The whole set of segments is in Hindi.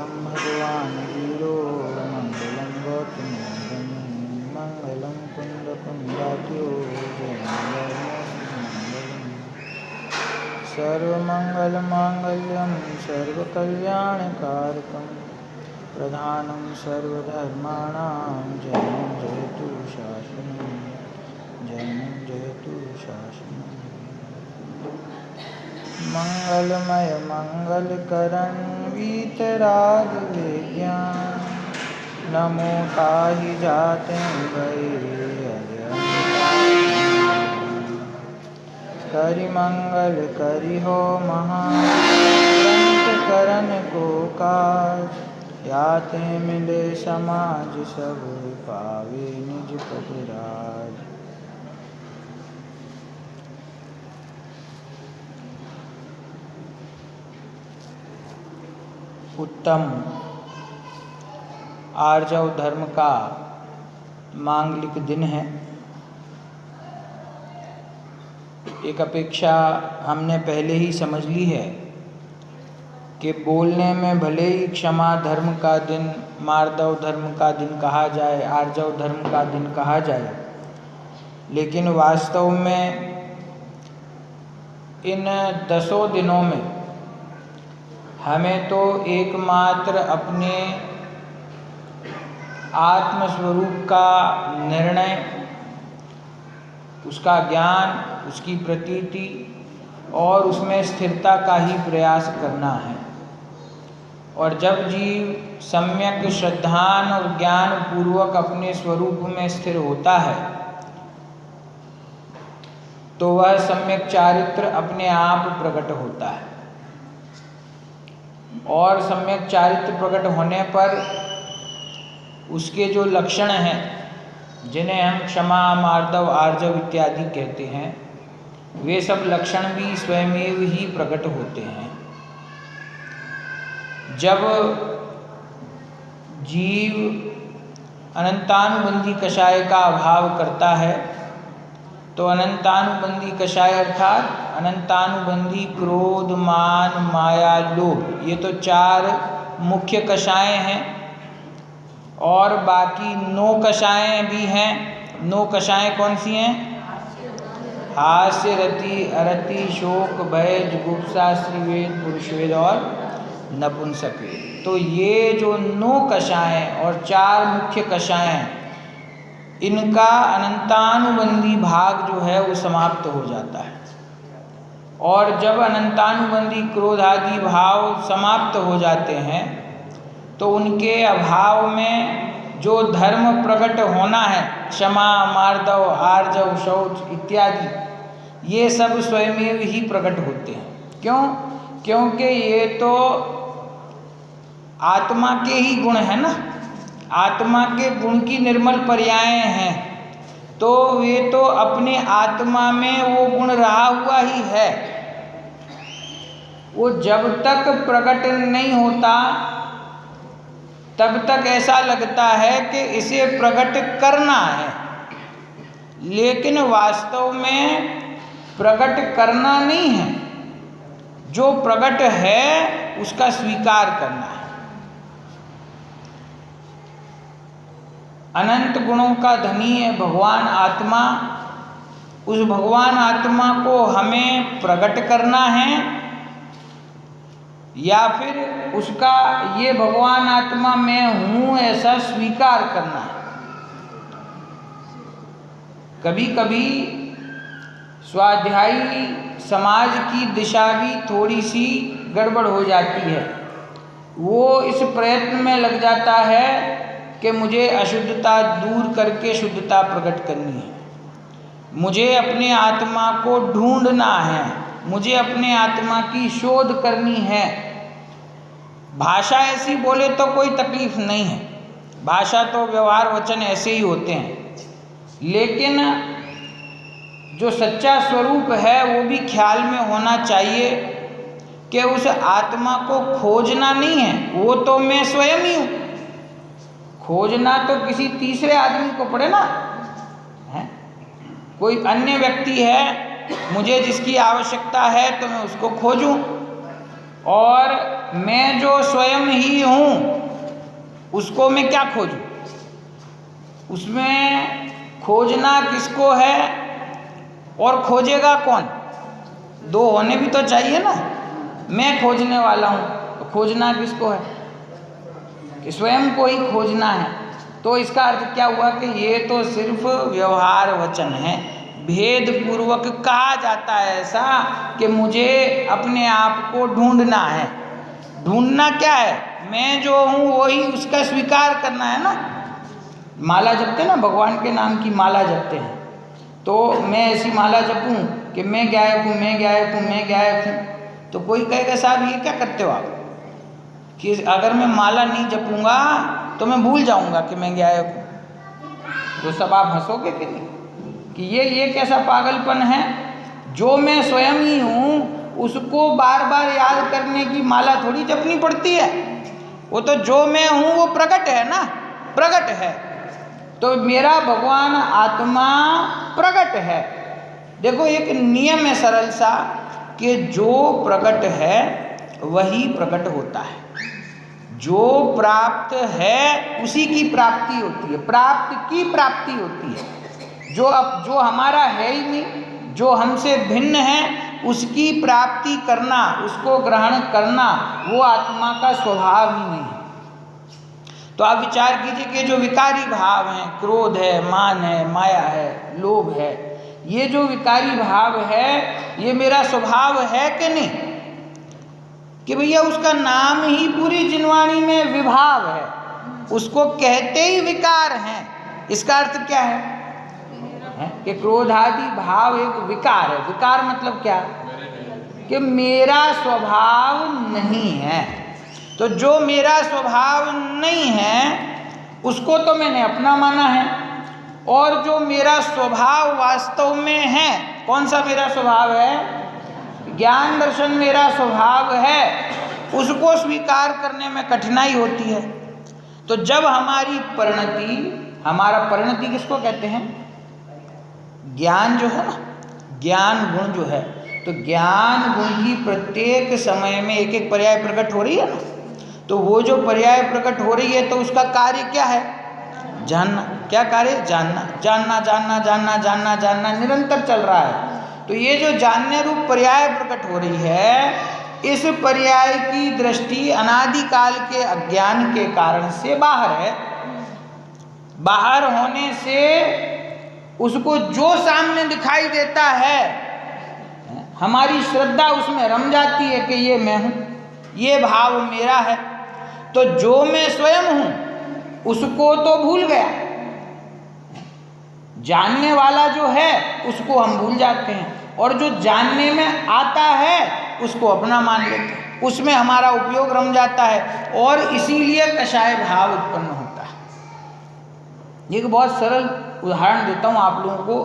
मंगलम भगवान वीरो मंगलम गौतमोदम मंगलम कुंदकुंदाख्यो जय मंगलम सर्वमंगलमांगल्यं सर्वकल्याणकारकं प्रधानं सर्वधर्माणां जयं जयतु शासनं जयं जयतु शासनं मंगलमय मंगलकरं वीतरागविज्ञान नमो ताहि जाते करि मंगल करि हो महांत करन को काज याते मिले समाज सब पावे निज पद राज। उत्तम आर्जव धर्म का मांगलिक दिन है। एक अपेक्षा हमने पहले ही समझ ली है कि बोलने में भले ही क्षमा धर्म का दिन, मार्दव धर्म का दिन कहा जाए, आर्जव धर्म का दिन कहा जाए, लेकिन वास्तव में इन 10 दिनों में हमें तो एकमात्र अपने आत्मस्वरूप का निर्णय, उसका ज्ञान, उसकी प्रतीति और उसमें स्थिरता का ही प्रयास करना है। और जब जीव सम्यक श्रद्धान और ज्ञान पूर्वक अपने स्वरूप में स्थिर होता है तो वह सम्यक चारित्र अपने आप प्रकट होता है। और सम्यक चारित्र प्रकट होने पर उसके जो लक्षण हैं, जिन्हें हम क्षमा, मार्दव, आर्जव इत्यादि कहते हैं, वे सब लक्षण भी स्वयमेव ही प्रकट होते हैं। जब जीव अनंतानुबंधी कषाय का अभाव करता है तो अनंतानुबंधी कषाय अर्थात अनंतानुबंधी क्रोध, मान, माया, लोभ, ये तो 4 मुख्य कषाय हैं। और बाकी 9 कषायें भी हैं। 9 कषायें कौन सी हैं? हास्य, रति, अरति, शोक, भय, जुगुप्सा, स्त्रीवेद, पुरुषवेद और नपुंसकवेद। तो ये जो 9 कषायें और 4 मुख्य कषायें, इनका अनंतानुबंधी भाग जो है वो समाप्त हो जाता है। और जब अनंतानुबंधी क्रोध आदि भाव समाप्त हो जाते हैं तो उनके अभाव में जो धर्म प्रकट होना है, क्षमा, मार्दव, आर्जव, शौच इत्यादि, ये सब स्वयमेव ही प्रकट होते हैं। क्यों? क्योंकि ये तो आत्मा के ही गुण है ना, आत्मा के गुण की निर्मल पर्याय हैं। तो वे तो अपने आत्मा में वो गुण रहा हुआ ही है। वो जब तक प्रकट नहीं होता तब तक ऐसा लगता है कि इसे प्रकट करना है, लेकिन वास्तव में प्रकट करना नहीं है। जो प्रकट है उसका स्वीकार करना है। अनंत गुणों का धनी है भगवान आत्मा। उस भगवान आत्मा को हमें प्रकट करना है या फिर उसका ये भगवान आत्मा मैं हूँ ऐसा स्वीकार करना है। कभी कभी स्वाध्यायी समाज की दिशा भी थोड़ी सी गड़बड़ हो जाती है। वो इस प्रयत्न में लग जाता है कि मुझे अशुद्धता दूर करके शुद्धता प्रकट करनी है, मुझे अपने आत्मा को ढूंढना है, मुझे अपने आत्मा की शोध करनी है। भाषा ऐसी बोले तो कोई तकलीफ नहीं है, भाषा तो व्यवहार वचन ऐसे ही होते हैं, लेकिन जो सच्चा स्वरूप है वो भी ख्याल में होना चाहिए कि उस आत्मा को खोजना नहीं है, वो तो मैं स्वयं ही हूँ। खोजना तो किसी तीसरे आदमी को पड़े ना, है? कोई अन्य व्यक्ति है, मुझे जिसकी आवश्यकता है तो मैं उसको खोजूं। और मैं जो स्वयं ही हूँ उसको मैं क्या खोजूं? उसमें खोजना किसको है और खोजेगा कौन? दो होने भी तो चाहिए ना। मैं खोजने वाला हूँ तो खोजना किसको है? कि स्वयं को ही खोजना है। तो इसका अर्थ क्या हुआ कि ये तो सिर्फ व्यवहार वचन है, भेद पूर्वक कहा जाता है ऐसा कि मुझे अपने आप को ढूंढना है। ढूंढना क्या है? मैं जो हूँ वही उसका स्वीकार करना है ना। माला जपते ना, भगवान के नाम की माला जपते हैं, तो मैं ऐसी माला जपूं कि मैं गायक हूँ, मैं गायक हूँ, मैं गायक हूँ, तो कोई कहेगा साहब ये क्या करते हो आप? कि अगर मैं माला नहीं जपूंगा तो मैं भूल जाऊंगा कि मैं गायक हूँ। तो सब आप हंसोगे कि नहीं कि ये कैसा पागलपन है? जो मैं स्वयं ही हूँ उसको बार बार याद करने की माला थोड़ी जपनी पड़ती है। वो तो जो मैं हूँ वो प्रकट है ना, प्रकट है। तो मेरा भगवान आत्मा प्रकट है। देखो एक नियम है सरल सा कि जो प्रकट है वही प्रकट होता है। जो प्राप्त है उसी की प्राप्ति होती है, प्राप्त की प्राप्ति होती है। जो हमारा है ही नहीं, जो हमसे भिन्न है, उसकी प्राप्ति करना, उसको ग्रहण करना, वो आत्मा का स्वभाव ही नहीं है। तो आप विचार कीजिए कि जो विकारी भाव हैं, क्रोध है, मान है, माया है, लोभ है, ये जो विकारी भाव है ये मेरा स्वभाव है कि नहीं? कि भैया उसका नाम ही पूरी जिनवाणी में विभाव है, उसको कहते ही विकार हैं। इसका अर्थ क्या है? कि क्रोध आदि भाव एक विकार है। विकार मतलब क्या? कि मेरा स्वभाव नहीं है। तो जो मेरा स्वभाव नहीं है उसको तो मैंने अपना माना है, और जो मेरा स्वभाव वास्तव में है, कौन सा मेरा स्वभाव है? ज्ञान दर्शन मेरा स्वभाव है, उसको स्वीकार करने में कठिनाई होती है। तो जब हमारी परिणति, हमारा परिणति किसको कहते हैं? ज्ञान जो है ना, ज्ञान गुण जो है, तो ज्ञान गुण की प्रत्येक समय में एक एक पर्याय प्रकट हो रही है ना। तो वो जो पर्याय प्रकट हो रही है तो उसका कार्य क्या है? जानना। क्या कार्य? जानना, जानना, जानना, जानना, जानना, जानना निरंतर चल रहा है। तो ये जो जानने रूप पर्याय प्रकट हो रही है, इस पर्याय की दृष्टि अनादिकाल के अज्ञान के कारण से बाहर है। बाहर होने से उसको जो सामने दिखाई देता है, हमारी श्रद्धा उसमें रम जाती है कि ये मैं हूँ, ये भाव मेरा है। तो जो मैं स्वयं हूँ उसको तो भूल गया, जानने वाला जो है उसको हम भूल जाते हैं, और जो जानने में आता है उसको अपना मान लेते हैं, उसमें हमारा उपयोग रम जाता है, और इसीलिए कषाय भाव उत्पन्न होता है। एक बहुत सरल उदाहरण देता हूँ आप लोगों को।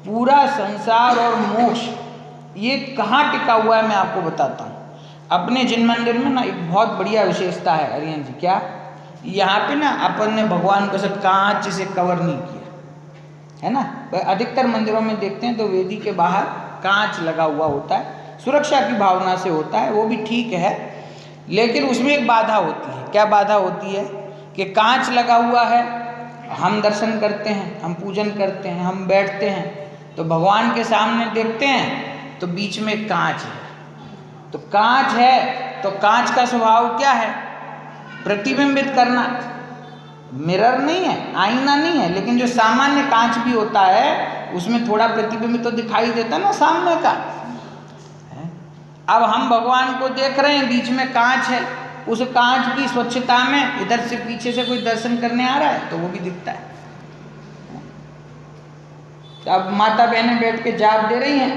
पूरा संसार और मोक्ष ये कहाँ टिका हुआ है मैं आपको बताता हूँ। अपने जिन मंदिर में ना एक बहुत बढ़िया विशेषता है हरियन जी। क्या? यहाँ पे ना अपन ने भगवान को सब कांच से कवर नहीं किया है ना। अधिकतर मंदिरों में देखते हैं तो वेदी के बाहर कांच लगा हुआ होता है, सुरक्षा की भावना से होता है, वो भी ठीक है। लेकिन उसमें एक बाधा होती है। क्या बाधा होती है? कि कांच लगा हुआ है, हम दर्शन करते हैं, हम पूजन करते हैं, हम बैठते हैं, तो भगवान के सामने देखते हैं तो बीच में कांच है। तो कांच है तो कांच का स्वभाव क्या है? प्रतिबिंबित करना। मिरर नहीं है, आईना नहीं है, लेकिन जो सामान्य कांच भी होता है उसमें थोड़ा प्रतिबिंब तो दिखाई देता है ना सामने का। अब हम भगवान को देख रहे हैं, बीच में कांच है, उस कांच की स्वच्छता में इधर से पीछे से कोई दर्शन करने आ रहा है तो वो भी दिखता है। अब माता बहनें बैठ के जाप दे रही हैं,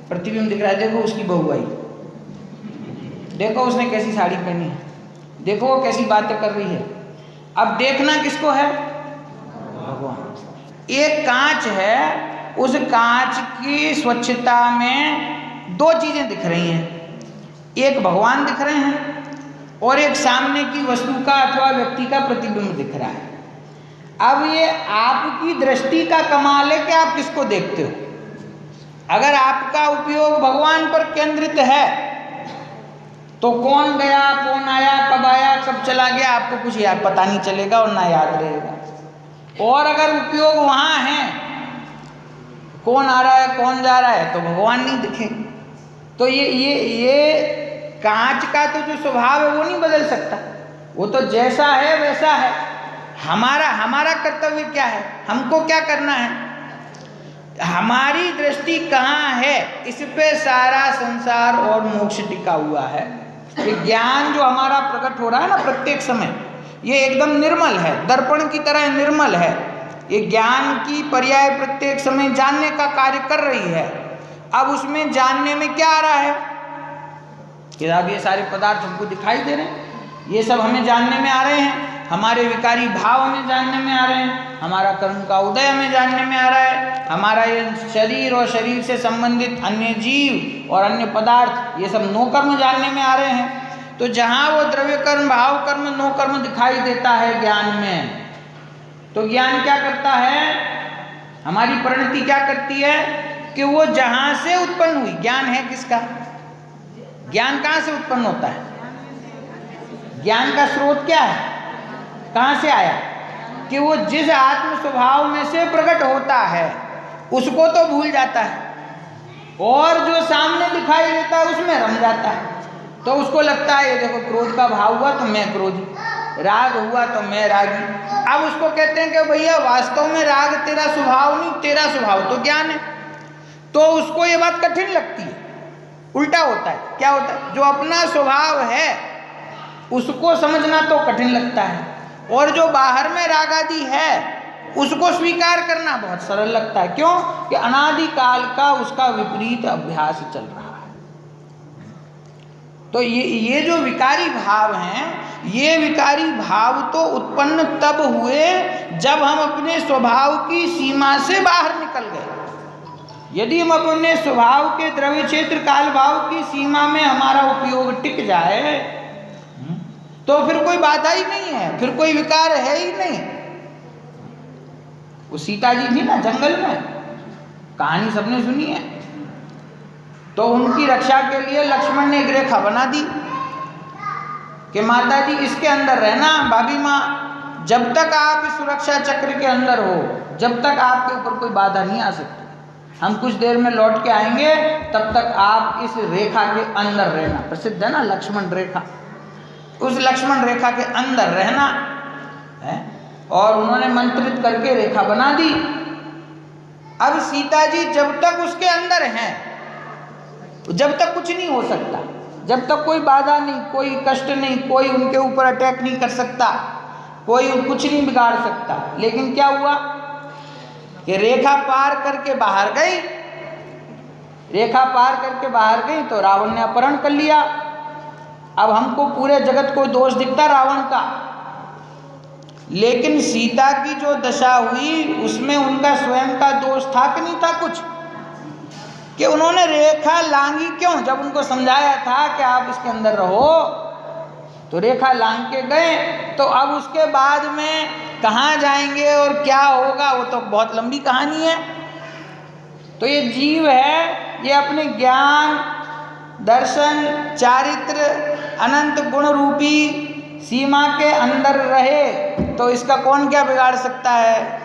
प्रतिबिंब दिख रहा है, देखो उसकी बहू आई, देखो उसने कैसी साड़ी पहनी है, देखो वो कैसी बातें कर रही है। अब देखना किसको है? भगवान। एक कांच है, उस कांच की स्वच्छता में दो चीजें दिख रही हैं, एक भगवान दिख रहे हैं और एक सामने की वस्तु का अथवा व्यक्ति का प्रतिबिंब दिख रहा है। अब ये आपकी दृष्टि का कमाल है कि आप किसको देखते हो। अगर आपका उपयोग भगवान पर केंद्रित है तो कौन गया, कौन आया, कब आया, कब चला गया, आपको कुछ याद पता नहीं चलेगा और ना याद रहेगा। और अगर उपयोग वहाँ है, कौन आ रहा है, कौन जा रहा है, तो भगवान नहीं दिखेंगे। तो ये कांच का तो जो स्वभाव है वो नहीं बदल सकता, वो तो जैसा है वैसा है। हमारा कर्तव्य क्या है, हमको क्या करना है, हमारी दृष्टि कहाँ है, इस पे सारा संसार और मोक्ष टिका हुआ है। ये ज्ञान जो हमारा प्रकट हो रहा है ना प्रत्येक समय, ये एकदम निर्मल है, दर्पण की तरह निर्मल है। ये ज्ञान की पर्याय प्रत्येक समय जानने का कार्य कर रही है। अब उसमें जानने में क्या आ रहा है कि अब ये सारे पदार्थ हमको दिखाई दे रहे हैं, ये सब हमें जानने में आ रहे हैं, हमारे विकारी भाव हमें जानने में आ रहे हैं, हमारा कर्म का उदय हमें जानने में आ रहा है, हमारा ये शरीर और शरीर से संबंधित अन्य जीव और अन्य पदार्थ, ये सब नो कर्म जानने में आ रहे हैं। तो जहाँ वो द्रव्य कर्म, भाव कर्म, नो कर्म दिखाई देता है ज्ञान में, तो ज्ञान क्या करता है, हमारी परिणति क्या करती है कि वो जहाँ से उत्पन्न हुई, ज्ञान है किसका, ज्ञान कहाँ से उत्पन्न होता है, ज्ञान का स्रोत क्या है, कहाँ से आया, कि वो जिस आत्म स्वभाव में से प्रकट होता है उसको तो भूल जाता है और जो सामने दिखाई देता है उसमें रम जाता है। तो उसको लगता है ये देखो क्रोध का भाव हुआ तो मैं क्रोधी, राग हुआ तो मैं रागी। अब उसको कहते हैं कि भैया वास्तव में राग तेरा स्वभाव नहीं, तेरा स्वभाव तो ज्ञान है। तो उसको ये बात कठिन लगती है, उल्टा होता है। क्या होता है, जो अपना स्वभाव है उसको समझना तो कठिन लगता है, और जो बाहर में राग आदि है उसको स्वीकार करना बहुत सरल लगता है। क्यों कि अनादिकाल का उसका विपरीत अभ्यास चल रहा है। तो ये जो विकारी भाव हैं, ये विकारी भाव तो उत्पन्न तब हुए जब हम अपने स्वभाव की सीमा से बाहर निकल गए। यदि हम अपने स्वभाव के द्रव्य क्षेत्र काल भाव की सीमा में हमारा उपयोग टिक जाए तो फिर कोई बाधा ही नहीं है, फिर कोई विकार है ही नहीं। वो सीता जी थी ना जंगल में, कहानी सबने सुनी है। तो उनकी रक्षा के लिए लक्ष्मण ने एक रेखा बना दी कि माता जी इसके अंदर रहना, भाभी माँ, जब तक आप इस सुरक्षा चक्र के अंदर हो, जब तक आपके ऊपर कोई बाधा नहीं आ सकती। हम कुछ देर में लौट के आएंगे, तब तक आप इस रेखा के अंदर रहना। प्रसिद्ध है ना लक्ष्मण रेखा, उस लक्ष्मण रेखा के अंदर रहना है। और उन्होंने मंत्रित करके रेखा बना दी। अब सीता जी जब तक उसके अंदर हैं, जब तक कुछ नहीं हो सकता, जब तक कोई बाधा नहीं, कोई कष्ट नहीं, कोई उनके ऊपर अटैक नहीं कर सकता, कोई कुछ नहीं बिगाड़ सकता। लेकिन क्या हुआ कि रेखा पार करके बाहर गई, रेखा पार करके बाहर गई तो रावण ने अपहरण कर लिया। अब हमको पूरे जगत को दोष दिखता रावण का, लेकिन सीता की जो दशा हुई उसमें उनका स्वयं का दोष था कि नहीं था कुछ, कि उन्होंने रेखा लांगी क्यों? जब उनको समझाया था कि आप इसके अंदर रहो, तो रेखा लांग के गए। तो अब उसके बाद में कहाँ जाएंगे और क्या होगा वो तो बहुत लंबी कहानी है। तो ये जीव है, ये अपने ज्ञान, दर्शन, चारित्र, अनंत गुण रूपी सीमा के अंदर रहे तो इसका कौन क्या बिगाड़ सकता है?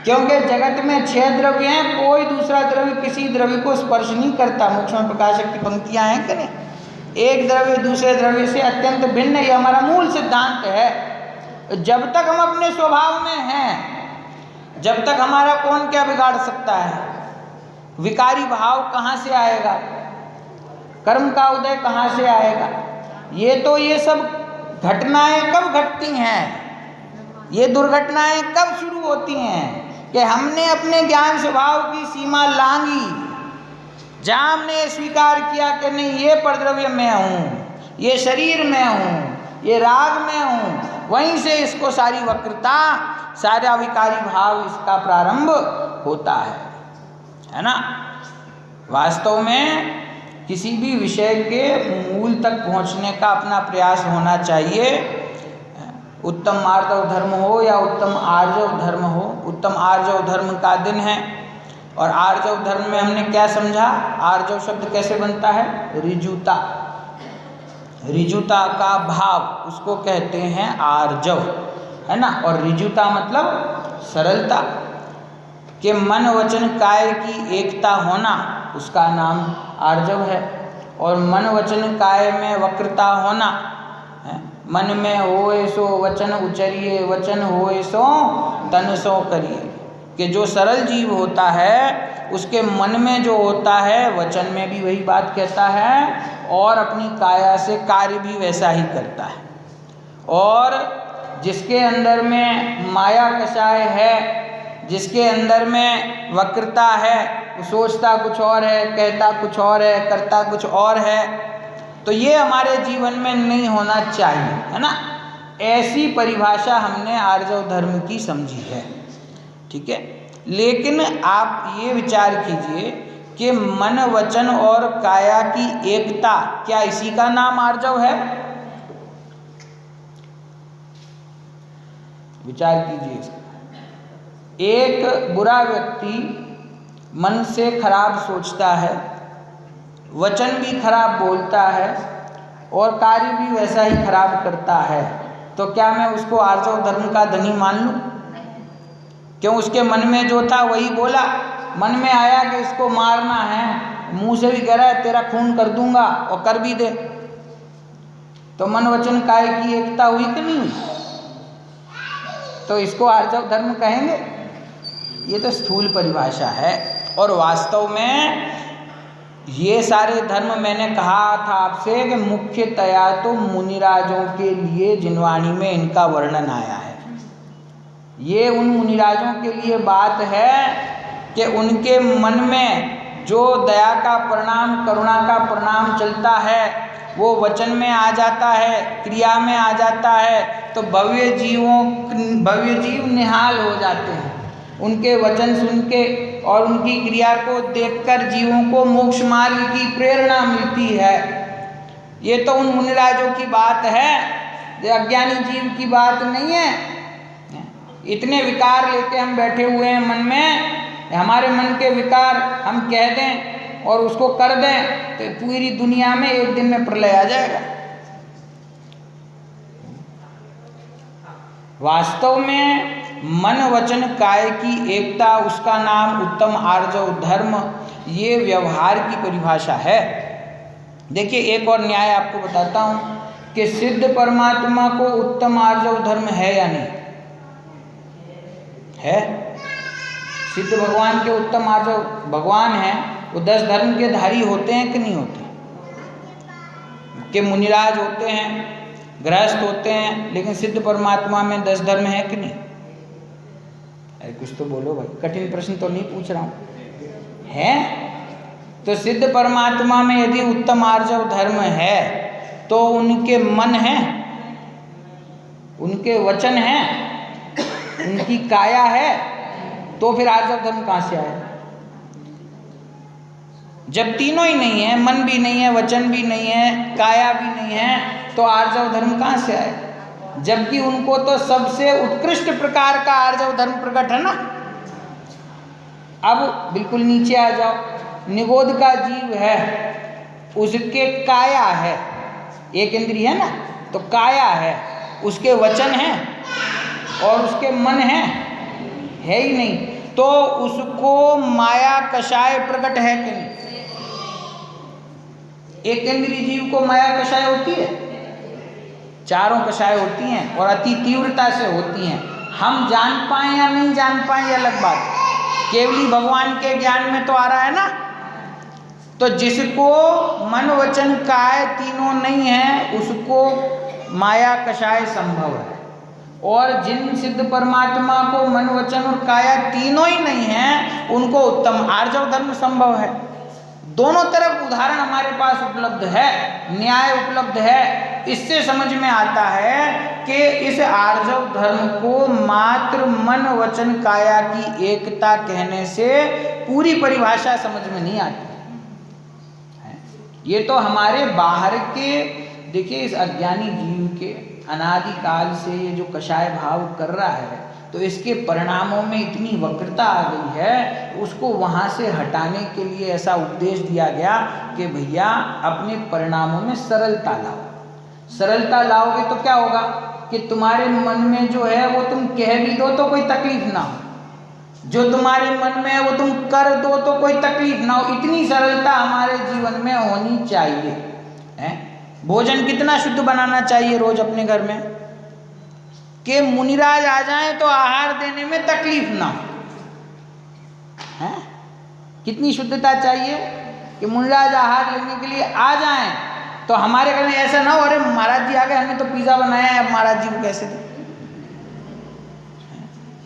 क्योंकि जगत में 6 द्रव्य हैं, कोई दूसरा द्रव्य किसी द्रव्य को स्पर्श नहीं करता। मोक्ष में प्रकाशक की पंक्तियां हैं कि नहीं, एक द्रव्य दूसरे द्रव्य से अत्यंत भिन्न, ये हमारा मूल सिद्धांत है। जब तक हम अपने स्वभाव में हैं, जब तक हमारा कौन क्या बिगाड़ सकता है? विकारी भाव कहाँ से आएगा? कर्म का उदय कहाँ से आएगा? ये सब घटनाएं कब घटती हैं, ये दुर्घटनाएं कब शुरू होती हैं कि हमने अपने ज्ञान स्वभाव की सीमा लांगी, जहाँ हमने स्वीकार किया कि नहीं ये परद्रव्य मैं हूँ, ये शरीर मैं हूँ, ये राग मैं हूँ, वहीं से इसको सारी वक्रता, सारा विकारी भाव इसका प्रारंभ होता है ना। वास्तव में किसी भी विषय के मूल तक पहुंचने का अपना प्रयास होना चाहिए। उत्तम मार्दव धर्म हो या उत्तम आर्जव धर्म हो। उत्तम आर्जव धर्म का दिन है, और आर्जव धर्म में हमने क्या समझा? आर्जव शब्द कैसे बनता है? ऋजुता। ऋजुता का भाव उसको कहते हैं आर्जव, है ना। और ऋजुता मतलब सरलता, कि मन वचन काय की एकता होना उसका नाम आर्जव है। और मन वचन काय में वक्रता होना है। मन में होए सो वचन उचरिए, वचन होए सो तन सो करिए, कि जो सरल जीव होता है उसके मन में जो होता है वचन में भी वही बात कहता है और अपनी काया से कार्य भी वैसा ही करता है। और जिसके अंदर में माया कषाय है, जिसके अंदर में वक्रता है, वो सोचता कुछ और है, कहता कुछ और है, करता कुछ और है, तो ये हमारे जीवन में नहीं होना चाहिए, है ना। ऐसी परिभाषा हमने आर्जव धर्म की समझी है, ठीक है। लेकिन आप ये विचार कीजिए कि मन वचन और काया की एकता, क्या इसी का नाम आर्जव है? विचार कीजिए इसका। एक बुरा व्यक्ति मन से खराब सोचता है, वचन भी खराब बोलता है और कार्य भी वैसा ही खराब करता है, तो क्या मैं उसको आर्जव धर्म का धनी मान लूं? क्यों? उसके मन में जो था वही बोला। मन में आया कि इसको मारना है, मुंह से भी कह रहा है तेरा खून कर दूंगा और कर भी दे, तो मन वचन काय की एकता हुई कि नहीं हुई? तो इसको आर्जव धर्म कहेंगे? ये तो स्थूल परिभाषा है। और वास्तव में ये सारे धर्म मैंने कहा था आपसे कि मुख्यतया तो मुनिराजों के लिए जिनवाणी में इनका वर्णन आया है। ये उन मुनिराजों के लिए बात है कि उनके मन में जो दया का परिणाम, करुणा का परिणाम चलता है वो वचन में आ जाता है, क्रिया में आ जाता है, तो भव्य जीव निहाल हो जाते हैं। उनके वचन सुन के और उनकी क्रिया को देखकर जीवों को मोक्ष मार्ग की प्रेरणा मिलती है। ये तो उन मुनिराजों की बात है, ये अज्ञानी जीव की बात नहीं है। इतने विकार लेके हम बैठे हुए हैं मन में, हमारे मन के विकार हम कह दें और उसको कर दें तो पूरी दुनिया में एक दिन में प्रलय आ जाएगा। वास्तव में मन वचन काय की एकता, उसका नाम उत्तम आर्जव धर्म, ये व्यवहार की परिभाषा है। देखिए एक और न्याय आपको बताता हूँ कि सिद्ध परमात्मा को उत्तम आर्जव धर्म है या नहीं है? सिद्ध भगवान के उत्तम आर्जव भगवान हैं, वो 10 धर्म के धारी होते हैं कि नहीं होते? कि मुनिराज होते हैं, गृहस्थ होते हैं, लेकिन सिद्ध परमात्मा में 10 धर्म है कि नहीं? अरे कुछ तो बोलो भाई, कठिन प्रश्न तो नहीं पूछ रहा हूँ, है? तो सिद्ध परमात्मा में यदि उत्तम आर्जव धर्म है तो उनके मन है, उनके वचन हैं, उनकी काया है, तो फिर आर्जव धर्म कहाँ से आया? जब तीनों ही नहीं है, मन भी नहीं है, वचन भी नहीं है, काया भी नहीं है, तो आर्जव धर्म कहाँ से आए? जबकि उनको तो सबसे उत्कृष्ट प्रकार का आर्जव धर्म प्रकट है ना। अब बिल्कुल नीचे आ जाओ, निगोद का जीव है, उसके काया है, एक इंद्रिय है ना, तो काया है, उसके वचन हैं और उसके मन है ही नहीं, तो उसको माया कषाय प्रकट है कि नहीं? एक इंद्रिय जीव को माया कषाय होती है, चारों कषाय होती हैं और अति तीव्रता से होती हैं। हम जान पाएं या नहीं जान पाएं ये अलग बात है, केवली भगवान के ज्ञान में तो आ रहा है ना। तो जिसको मन वचन काय तीनों नहीं है उसको माया कषाय संभव है, और जिन सिद्ध परमात्मा को मन वचन और काया तीनों ही नहीं है उनको उत्तम आर्जव धर्म संभव है। दोनों तरफ उदाहरण हमारे पास उपलब्ध है, न्याय उपलब्ध है। इससे समझ में आता है कि इस आर्जव धर्म को मात्र मन वचन काया की एकता कहने से पूरी परिभाषा समझ में नहीं आती है। ये तो हमारे बाहर के, देखिए इस अज्ञानी जीव के अनादिकाल से ये जो कषाय भाव कर रहा है, तो इसके परिणामों में इतनी वक्रता आ गई है, उसको वहाँ से हटाने के लिए ऐसा उपदेश दिया गया कि भैया अपने परिणामों में सरलता लाओ। सरलता लाओगे तो क्या होगा कि तुम्हारे मन में जो है वो तुम कह भी दो तो कोई तकलीफ ना हो, जो तुम्हारे मन में है वो तुम कर दो तो कोई तकलीफ ना हो। इतनी सरलता हमारे जीवन में होनी चाहिए है। भोजन कितना शुद्ध बनाना चाहिए रोज अपने घर में कि मुनिराज आ जाएं तो आहार देने में तकलीफ ना हो है। कितनी शुद्धता चाहिए कि मुनिराज आहार लेने के लिए आ जाएं तो हमारे घर में ऐसा ना हो अरे महाराज जी आ गए, हमने तो पिज़्ज़ा बनाया है, अब महाराज जी को कैसे दें।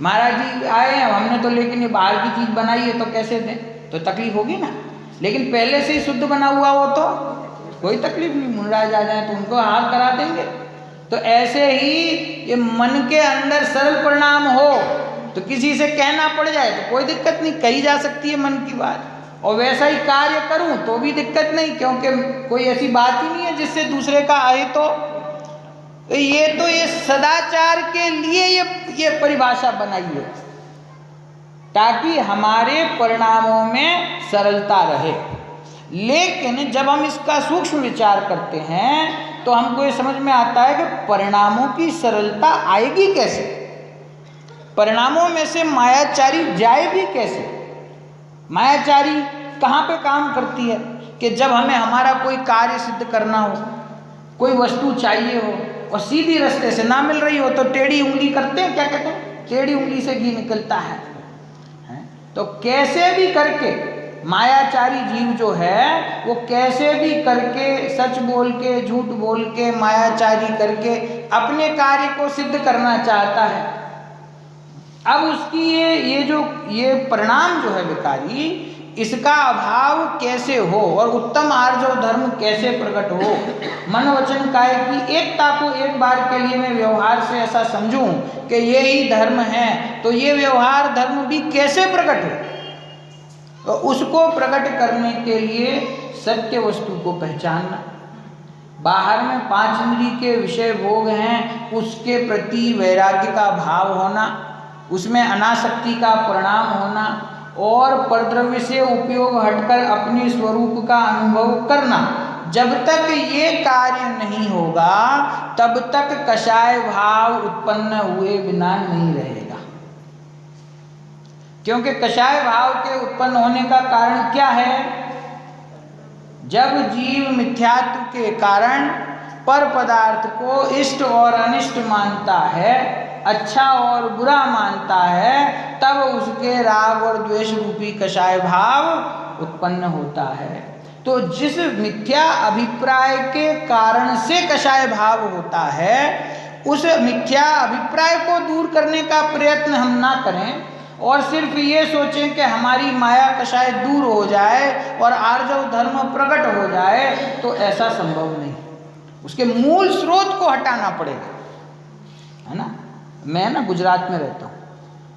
महाराज जी आए हैं हमने तो लेकिन ये बाहर की चीज़ बनाई है तो कैसे दें, तो तकलीफ होगी ना। लेकिन पहले से ही शुद्ध बना हुआ हो तो कोई तकलीफ नहीं, मुनिराज आ जाए तो उनको आहार करा देंगे। तो ऐसे ही ये मन के अंदर सरल परिणाम हो तो किसी से कहना पड़ जाए तो कोई दिक्कत नहीं, कही जा सकती है मन की बात, और वैसा ही कार्य करूं तो भी दिक्कत नहीं, क्योंकि कोई ऐसी बात ही नहीं है जिससे दूसरे का अहित हो। तो ये सदाचार के लिए ये परिभाषा बनाई है ताकि हमारे परिणामों में सरलता रहे। लेकिन जब हम इसका सूक्ष्म विचार करते हैं तो हमको ये समझ में आता है कि परिणामों की सरलता आएगी कैसे, परिणामों में से मायाचारी जाएगी कैसे। मायाचारी कहाँ पे काम करती है कि जब हमें हमारा कोई कार्य सिद्ध करना हो, कोई वस्तु चाहिए हो और सीधी रास्ते से ना मिल रही हो तो टेढ़ी उंगली करते हैं, क्या कहते हैं, टेढ़ी उंगली से घी निकलता है। तो कैसे भी करके मायाचारी जीव जो है वो कैसे भी करके सच बोल के झूठ बोल के मायाचारी करके अपने कार्य को सिद्ध करना चाहता है। अब उसकी ये परिणाम जो है विकारी, इसका अभाव कैसे हो और उत्तम आर्जव धर्म कैसे प्रकट हो। मन वचन काय की एकता को एक बार के लिए मैं व्यवहार से ऐसा समझूं कि ये ही धर्म है, तो ये व्यवहार धर्म भी कैसे प्रकट हो। तो उसको प्रकट करने के लिए सत्य वस्तु को पहचानना, बाहर में 5 इंद्रिय के विषय भोग हैं उसके प्रति वैराग्य का भाव होना, उसमें अनासक्ति का परिणाम होना और परद्रव्य से उपयोग हटकर अपने स्वरूप का अनुभव करना। जब तक ये कार्य नहीं होगा तब तक कषाय भाव उत्पन्न हुए बिना नहीं रहेगा। क्योंकि कषाय भाव के उत्पन्न होने का कारण क्या है, जब जीव मिथ्यात्व के कारण पर पदार्थ को इष्ट और अनिष्ट मानता है, अच्छा और बुरा मानता है, तब उसके राग और द्वेष रूपी कषाय भाव उत्पन्न होता है। तो जिस मिथ्या अभिप्राय के कारण से कषाय भाव होता है, उस मिथ्या अभिप्राय को दूर करने का प्रयत्न हम ना करें और सिर्फ ये सोचें कि हमारी माया कषाय दूर हो जाए और आर्जव धर्म प्रकट हो जाए, तो ऐसा संभव नहीं। उसके मूल स्रोत को हटाना पड़ेगा, है ना। मैं ना गुजरात में रहता हूँ,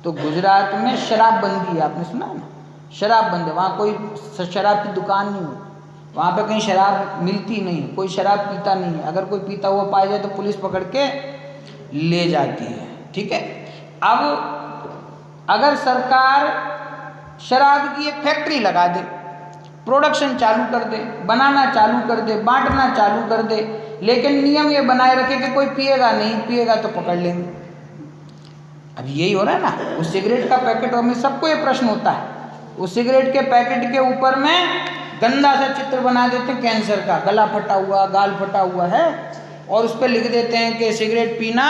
तो गुजरात में शराबबंदी है, आपने सुना है ना, शराबबंदी है। वहाँ कोई शराब की दुकान नहीं होती, वहाँ पे कहीं शराब मिलती नहीं, कोई शराब पीता नहीं है। अगर कोई पीता हुआ पाया जाए तो पुलिस पकड़ के ले जाती है, ठीक है। अब अगर सरकार शराब की एक फैक्ट्री लगा दे, प्रोडक्शन चालू कर दे, बनाना चालू कर दे, बांटना चालू कर दे, लेकिन नियम ये बनाए रखे कि कोई पिएगा नहीं, पिएगा तो पकड़ लेंगे। अब यही हो रहा है ना। उस सिगरेट का पैकेट में सबको ये प्रश्न होता है, उस सिगरेट के पैकेट के ऊपर में गंदा सा चित्र बना देते हैं कैंसर का, गला फटा हुआ, गाल फटा हुआ है, और उस पर लिख देते हैं कि सिगरेट पीना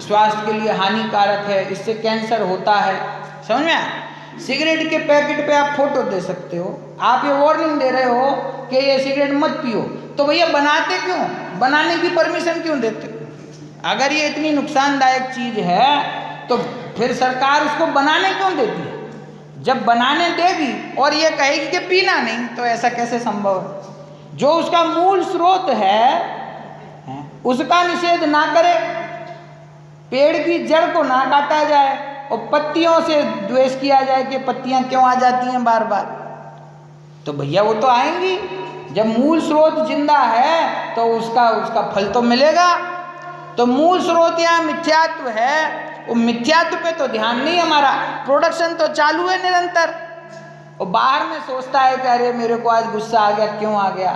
स्वास्थ्य के लिए हानिकारक है, इससे कैंसर होता है। समझ में आया। सिगरेट के पैकेट पे आप फोटो दे सकते हो, आप ये वार्निंग दे रहे हो कि ये सिगरेट मत पियो, तो भैया बनाते क्यों, बनाने की परमिशन क्यों देते? अगर ये इतनी नुकसानदायक चीज़ है तो फिर सरकार उसको बनाने क्यों देती है? जब बनाने देगी और ये कहेगी कि पीना नहीं, तो ऐसा कैसे संभव है? जो उसका मूल स्रोत है उसका निषेध ना करे, पेड़ की जड़ को ना काटा जाए और पत्तियों से द्वेष किया जाए कि पत्तियां क्यों आ जाती हैं बार बार, तो भैया वो तो आएंगी। जब मूल स्रोत जिंदा है तो उसका फल तो मिलेगा। तो मूल स्रोत यहाँ मिथ्यात्व है, वो मिथ्यात्व पे तो ध्यान नहीं हमारा, प्रोडक्शन तो चालू है निरंतर। और बाहर में सोचता है कि अरे मेरे को आज गुस्सा आ गया, क्यों आ गया,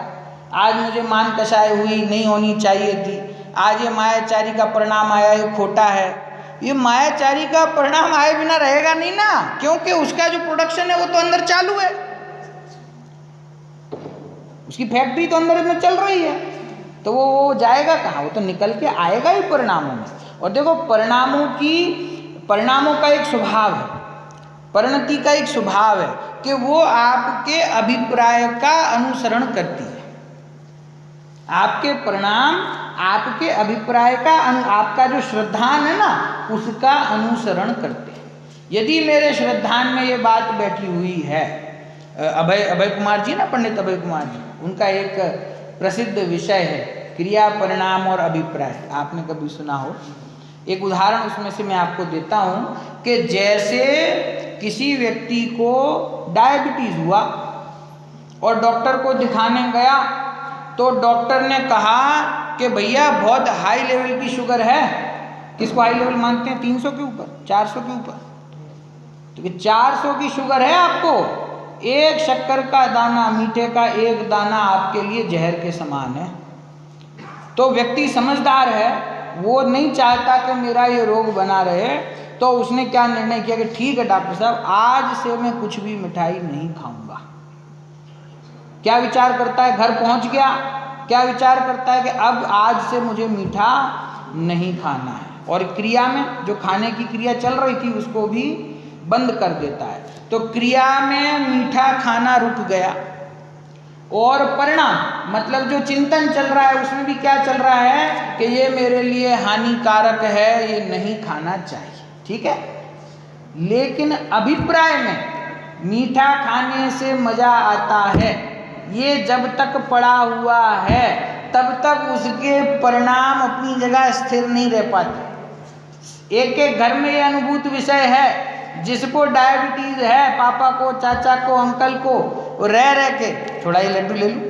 आज मुझे मान कषाय हुई, नहीं होनी चाहिए थी, आज ये मायाचारी का परिणाम आया, ये खोटा है। ये मायाचारी का परिणाम आए बिना रहेगा नहीं ना, क्योंकि उसका जो प्रोडक्शन है वो तो अंदर चालू है, उसकी फैक्ट्री तो अंदर में चल रही है, तो वो जाएगा कहाँ, वो तो निकल के आएगा ही परिणामों में। और देखो परिणामों का एक स्वभाव है, परिणति का एक स्वभाव है कि वो आपके अभिप्राय का अनुसरण करती है। आपके परिणाम आपके अभिप्राय का आपका जो श्रद्धान है ना उसका अनुसरण करते हैं। यदि मेरे श्रद्धान में ये बात बैठी हुई है, अभय कुमार जी ना, पंडित अभय कुमार जी, उनका एक प्रसिद्ध विषय है क्रिया, परिणाम और अभिप्राय, आपने कभी सुना हो। एक उदाहरण उसमें से मैं आपको देता हूँ कि जैसे किसी व्यक्ति को डायबिटीज हुआ और डॉक्टर को दिखाने गया, तो डॉक्टर ने कहा कि भैया बहुत हाई लेवल की शुगर है। किसको हाई लेवल मानते हैं? 300 के ऊपर, 400 के ऊपर। तो 400 की शुगर है आपको, एक शक्कर का दाना, मीठे का एक दाना आपके लिए जहर के समान है। तो व्यक्ति समझदार है, वो नहीं चाहता कि मेरा ये रोग बना रहे, तो उसने क्या निर्णय किया कि ठीक है डॉक्टर साहब, आज से मैं कुछ भी मिठाई नहीं खाऊंगा। क्या विचार करता है? घर पहुंच गया, क्या विचार करता है कि अब आज से मुझे मीठा नहीं खाना है, और क्रिया में जो खाने की क्रिया चल रही थी उसको भी बंद कर देता है। तो क्रिया में मीठा खाना रुक गया, और परिणाम मतलब जो चिंतन चल रहा है उसमें भी क्या चल रहा है कि ये मेरे लिए हानिकारक है, ये नहीं खाना चाहिए, ठीक है। लेकिन अभिप्राय में मीठा खाने से मजा आता है, ये जब तक पड़ा हुआ है तब तक उसके परिणाम अपनी जगह स्थिर नहीं रह पाते। एक एक घर में ये अनुभूत विषय है, जिसको डायबिटीज है, पापा को, चाचा को, अंकल को, रह के थोड़ा ही लड्डू ले लूं,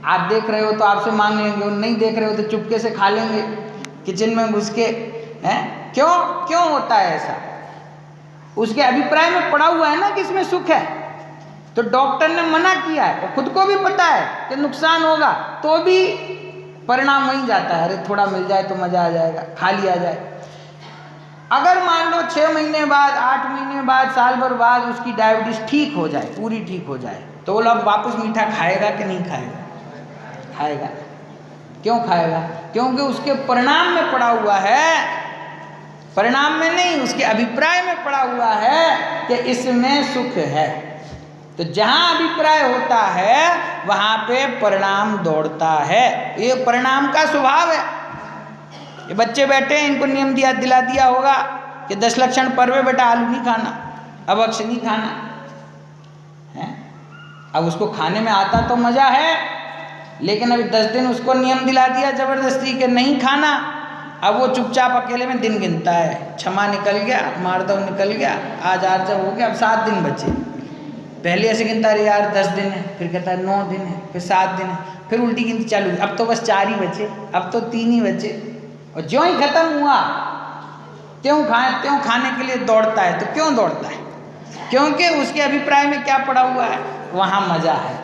आप देख रहे हो तो आपसे मांग लेंगे, और नहीं देख रहे हो तो चुपके से खा लेंगे किचन में घुस के, हैं? क्यों होता है ऐसा? उसके अभिप्राय में पड़ा हुआ है ना कि इसमें सुख है। तो डॉक्टर ने मना किया है और खुद को भी पता है कि नुकसान होगा, तो भी परिणाम वहीं जाता है, अरे थोड़ा मिल जाए तो मजा आ जाएगा, खा लिया जाए। अगर मान लो 6 महीने बाद, 8 महीने बाद, साल भर बाद उसकी डायबिटीज ठीक हो जाए, पूरी ठीक हो जाए, तो वो लोग वापस मीठा खाएगा कि नहीं खाएगा? खाएगा। क्यों खाएगा? क्योंकि उसके परिणाम में पड़ा हुआ है, परिणाम में नहीं, उसके अभिप्राय में पड़ा हुआ है कि इसमें सुख है। तो जहाँ अभिप्राय होता है वहाँ पे परिणाम दौड़ता है, ये परिणाम का स्वभाव है। ये बच्चे बैठे हैं, इनको नियम दिला दिया होगा कि 10 लक्षण पर्व बेटा आलू नहीं खाना, अवक्ष नहीं खाना है। अब उसको खाने में आता तो मजा है, लेकिन अभी 10 दिन उसको नियम दिला दिया जबरदस्ती के नहीं खाना, अब वो चुपचाप अकेले में दिन गिनता है, क्षमा निकल गया, मारदव निकल गया, आज आरजव हो गया, अब 7 दिन बचे। पहले ऐसे गिनता रहे यार 10 दिन है, फिर कहता है 9 दिन है, फिर 7 दिन है, फिर उल्टी गिनती चालू, अब तो बस 4 ही बचे, अब तो 3 ही बचे। और जो ही खत्म हुआ त्यों खाने के लिए दौड़ता है। तो क्यों दौड़ता है? क्योंकि उसके अभिप्राय में क्या पड़ा हुआ है, वहाँ मजा है।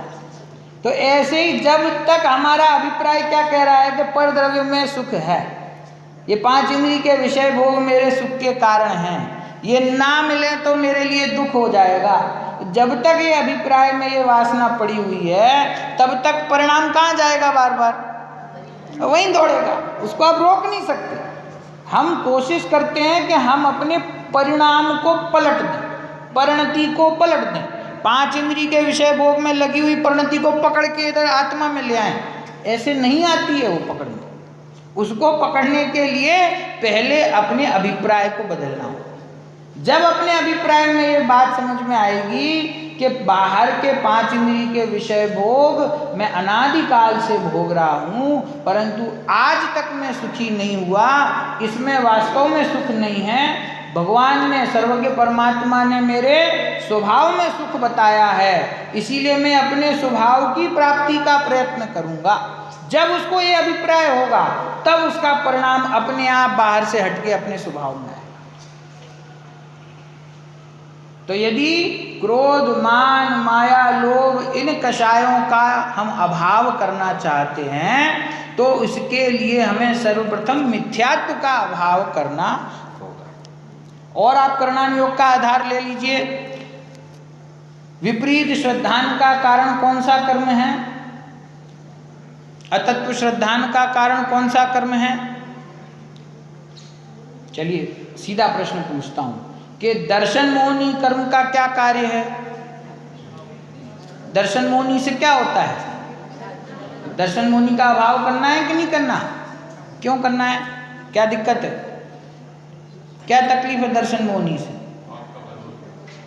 तो ऐसे ही जब तक हमारा अभिप्राय क्या कह रहा है कि पर द्रव्य में सुख है, ये 5 इंद्रिय के विषय भोग मेरे सुख के कारण हैं, ये ना मिले तो मेरे लिए दुख हो जाएगा, जब तक ये अभिप्राय में ये वासना पड़ी हुई है तब तक परिणाम कहाँ जाएगा? बार बार वहीं दौड़ेगा, उसको आप रोक नहीं सकते। हम कोशिश करते हैं कि हम अपने परिणाम को पलट दें, परिणति को पलट दें, 5 इंद्रिय के विषय भोग में लगी हुई परिणति को पकड़ के इधर आत्मा में ले आएं। ऐसे नहीं आती है वो पकड़ने। उसको पकड़ने के लिए पहले अपने अभिप्राय को बदलना हो। जब अपने अभिप्राय में ये बात समझ में आएगी कि बाहर के 5 इंद्रिय के विषय भोग मैं अनादिकाल से भोग रहा हूँ, परंतु आज तक मैं सुखी नहीं हुआ, इसमें वास्तव में सुख नहीं है, भगवान ने, सर्वज्ञ परमात्मा ने मेरे स्वभाव में सुख बताया है, इसीलिए मैं अपने स्वभाव की प्राप्ति का प्रयत्न करूँगा। जब उसको ये अभिप्राय होगा तब उसका परिणाम अपने आप बाहर से हटके अपने स्वभाव में आएगा। तो यदि क्रोध, मान, माया, लोभ इन कषायों का हम अभाव करना चाहते हैं तो इसके लिए हमें सर्वप्रथम मिथ्यात्व का अभाव करना होगा। और आप कर्णान योग का आधार ले लीजिए। विपरीत श्रद्धान का कारण कौन सा कर्म है? अतत्व श्रद्धान का कारण कौन सा कर्म है? चलिए सीधा प्रश्न पूछता हूं कि दर्शन मोहनी कर्म का क्या कार्य है? दर्शन मोहनी से क्या होता है? दर्शन मोहनी का अभाव करना है कि नहीं करना? क्यों करना है? क्या दिक्कत है? क्या तकलीफ है दर्शन मोहनी से?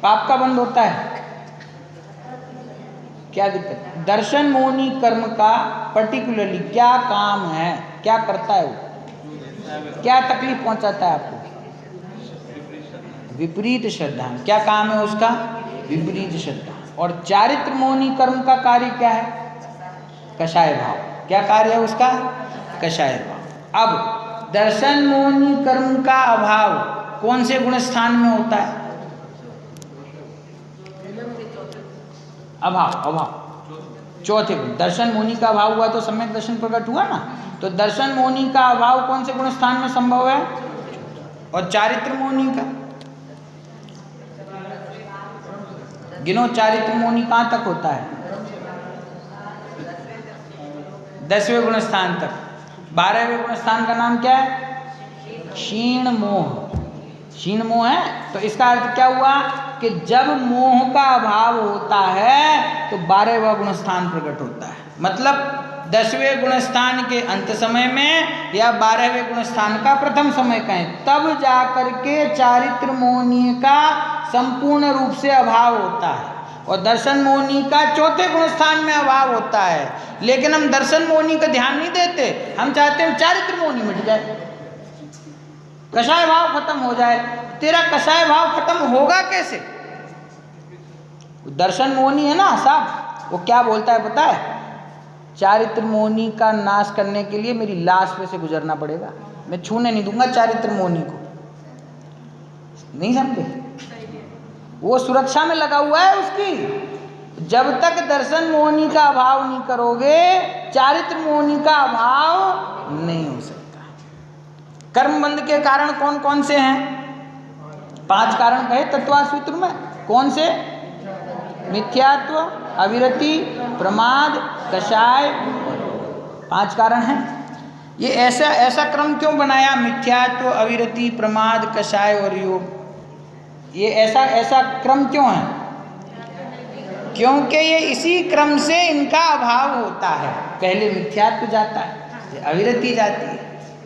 पाप का बंद होता है। क्या दिक्कत है? दर्शन मोहनी कर्म का पर्टिकुलरली क्या काम है? क्या करता है वो? क्या तकलीफ पहुंचाता है आपको? विपरीत श्रद्धा। क्या काम है उसका? विपरीत श्रद्धा। और चारित्र मोहनी कर्म का कार्य क्या है? कषाय भाव। क्या कार्य है उसका? कषाय भाव। अब दर्शन मोहनी कर्म का अभाव कौन से गुण स्थान में होता है? अभाव चौथे गुण। दर्शन मोहनी का अभाव हुआ तो सम्यक दर्शन प्रकट हुआ ना। तो दर्शन मोहनी का अभाव कौन से गुण स्थान में संभव है? और चारित्र मोहनी का गिनो। चारित्र मोहनी कहां तक होता है? 10वें गुण स्थान तक। 12वें गुण स्थान का नाम क्या है? क्षीण मोह। क्षीण मोह है। तो इसका अर्थ क्या हुआ कि जब मोह का अभाव होता है तो 12वां गुण स्थान प्रकट होता है। मतलब 10वें गुण स्थान के अंत समय में या 12वें गुण स्थान का प्रथम समय कहें, तब जाकर के चारित्र मोहनी का संपूर्ण रूप से अभाव होता है। और दर्शन मोहनी का चौथे गुण स्थान में अभाव होता है। लेकिन हम दर्शन मोहनी का ध्यान नहीं देते। हम चाहते हैं चारित्र मोहनी मिट जाए, कषाय भाव खत्म हो जाए। तेरा कषाय भाव खत्म होगा कैसे? दर्शन मोहनी है ना साहब, वो क्या बोलता है पता है? चारित्र मोहनी का नाश करने के लिए मेरी लाश पे से गुजरना पड़ेगा। मैं छूने नहीं दूंगा चारित्र मोहनी को। नहीं समझे? वो सुरक्षा में लगा हुआ है उसकी। जब तक दर्शन मोहनी का अभाव नहीं करोगे, चारित्र मोहनी का अभाव नहीं हो सकता। कर्म बंध के कारण कौन कौन से हैं? 5 कारण कहे तत्वार्थ सूत्र में। कौन से? मिथ्यात्व, अविरति, प्रमाद, कषाय। 5 कारण हैं। ये ऐसा क्रम क्यों बनाया? मिथ्यात्व, अविरति, प्रमाद, कषाय और योग। ये ऐसा क्रम क्यों है? क्योंकि ये इसी क्रम से इनका अभाव होता है। पहले मिथ्यात्व जाता है, फिर अविरति जाती है,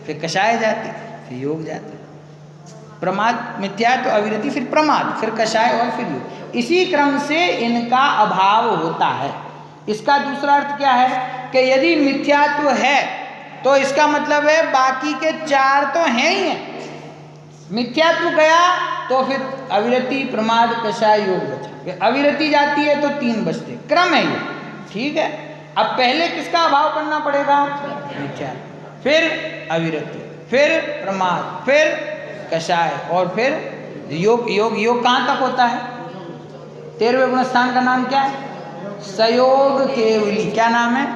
फिर कषाय जाती है, फिर योग जाता है। प्रमाद, मिथ्यात्व, अविरति, फिर प्रमाद, फिर कषाय और फिर योग। इसी क्रम से इनका अभाव होता है। इसका दूसरा अर्थ क्या है कि यदि मिथ्यात्व है तो इसका मतलब है बाकी के 4 तो हैं ही हैं। मिथ्यात्व गया तो फिर अविरति, प्रमाद, कषाय, योग बचा। फिर अविरति जाती है तो 3 बचते। क्रम है ये, ठीक है। अब पहले किसका अभाव करना पड़ेगा? मिथ्यात्व, फिर अविरति, फिर प्रमाद, फिर कषाय और फिर योग। योग कहाँ तक होता है? 13वें गुण स्थान का नाम क्या है? सयोग केवली। क्या नाम है?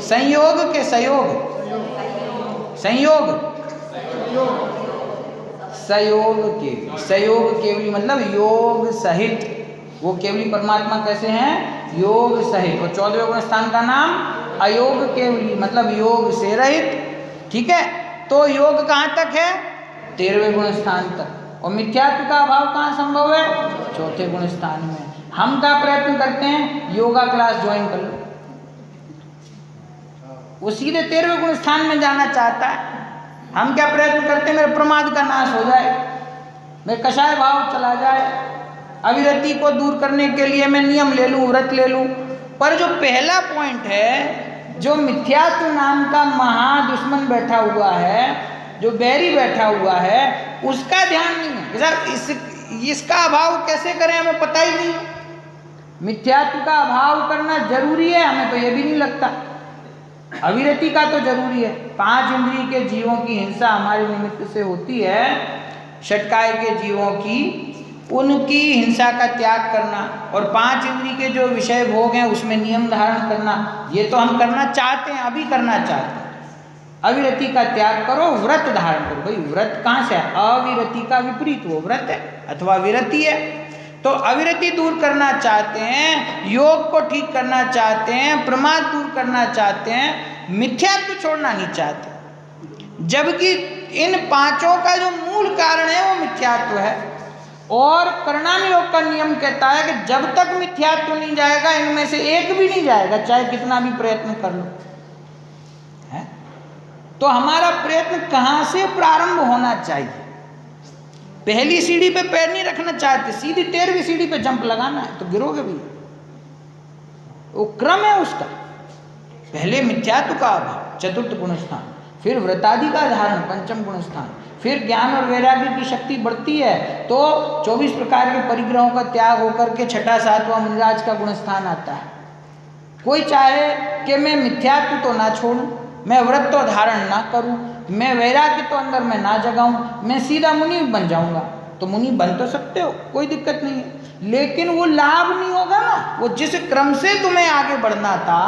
संयोग के सयोग, संयोग, सयोग केवली। सयोग केवली मतलब योग सहित। वो केवली परमात्मा कैसे हैं? योग सहित। और 14वें गुण स्थान का नाम अयोग केवली मतलब योग से रहित, ठीक है। तो योग कहाँ तक है? 13वें गुण स्थान तक। और मिथ्यात्व का अभाव कहाँ संभव है? 4थे गुण स्थान में। हम क्या प्रयत्न करते हैं? योगा क्लास ज्वाइन कर लो। वो सीधे 13वें गुण स्थान में जाना चाहता है। हम क्या प्रयत्न करते हैं? मेरे प्रमाद का नाश हो जाए, मेरे कषाय भाव चला जाए, अविरति को दूर करने के लिए मैं नियम ले लूँ, व्रत ले लूँ। पर जो पहला पॉइंट है, जो मिथ्यात्व नाम का महादुश्मन बैठा हुआ है, जो बैरी बैठा हुआ है, उसका ध्यान नहीं है। इसका अभाव कैसे करें हमें पता ही नहीं। मिथ्यात्व का अभाव करना जरूरी है, हमें तो ये भी नहीं लगता। अविरति का तो जरूरी है। 5 इंद्रिय के जीवों की हिंसा हमारे निमित्त से होती है, षटकाय के जीवों की उनकी हिंसा का त्याग करना और 5 इंद्रिय के जो विषय भोग हैं उसमें नियम धारण करना, ये तो हम करना चाहते हैं, अभी करना चाहते हैं। अविरति का त्याग करो, व्रत धारण करो। भाई व्रत कहाँ से है? अविरति का विपरीत वो व्रत है अथवा विरति है। तो अविरति दूर करना चाहते हैं, योग को ठीक करना चाहते हैं, प्रमाद दूर करना चाहते हैं, मिथ्यात्व छोड़ना नहीं चाहते, जबकि इन 5 का जो मूल कारण है वो मिथ्यात्व है। और कर्णान योग का नियम कहता है कि जब तक मिथ्यात्व नहीं जाएगा इनमें से एक भी नहीं जाएगा, चाहे कितना भी प्रयत्न कर लो। है तो हमारा प्रयत्न कहाँ से प्रारंभ होना चाहिए? पहली सीढ़ी पे पैर नहीं रखना चाहते, सीधी 13वीं सीढ़ी पे जंप लगाना है तो गिरोगे भी। वो क्रम है उसका। पहले मिथ्यात्व का अभाव 4th गुण स्थान, फिर व्रतादि का धारण 5म गुण स्थान, फिर ज्ञान और वैराग्य की शक्ति बढ़ती है तो 24 प्रकार के परिग्रहों का त्याग होकर के 6ठा 7वां मुनिराज का गुण स्थान आता है। कोई चाहे कि मैं मिथ्यात्व तो ना छोड़ूं, मैं व्रत तो धारण ना करूं, मैं वैराग्य तो अंदर में ना जगाऊं, मैं सीधा मुनि बन जाऊंगा, तो मुनि बन तो सकते हो, कोई दिक्कत नहीं है, लेकिन वो लाभ नहीं होगा ना। वो जिस क्रम से तुम्हें आगे बढ़ना था,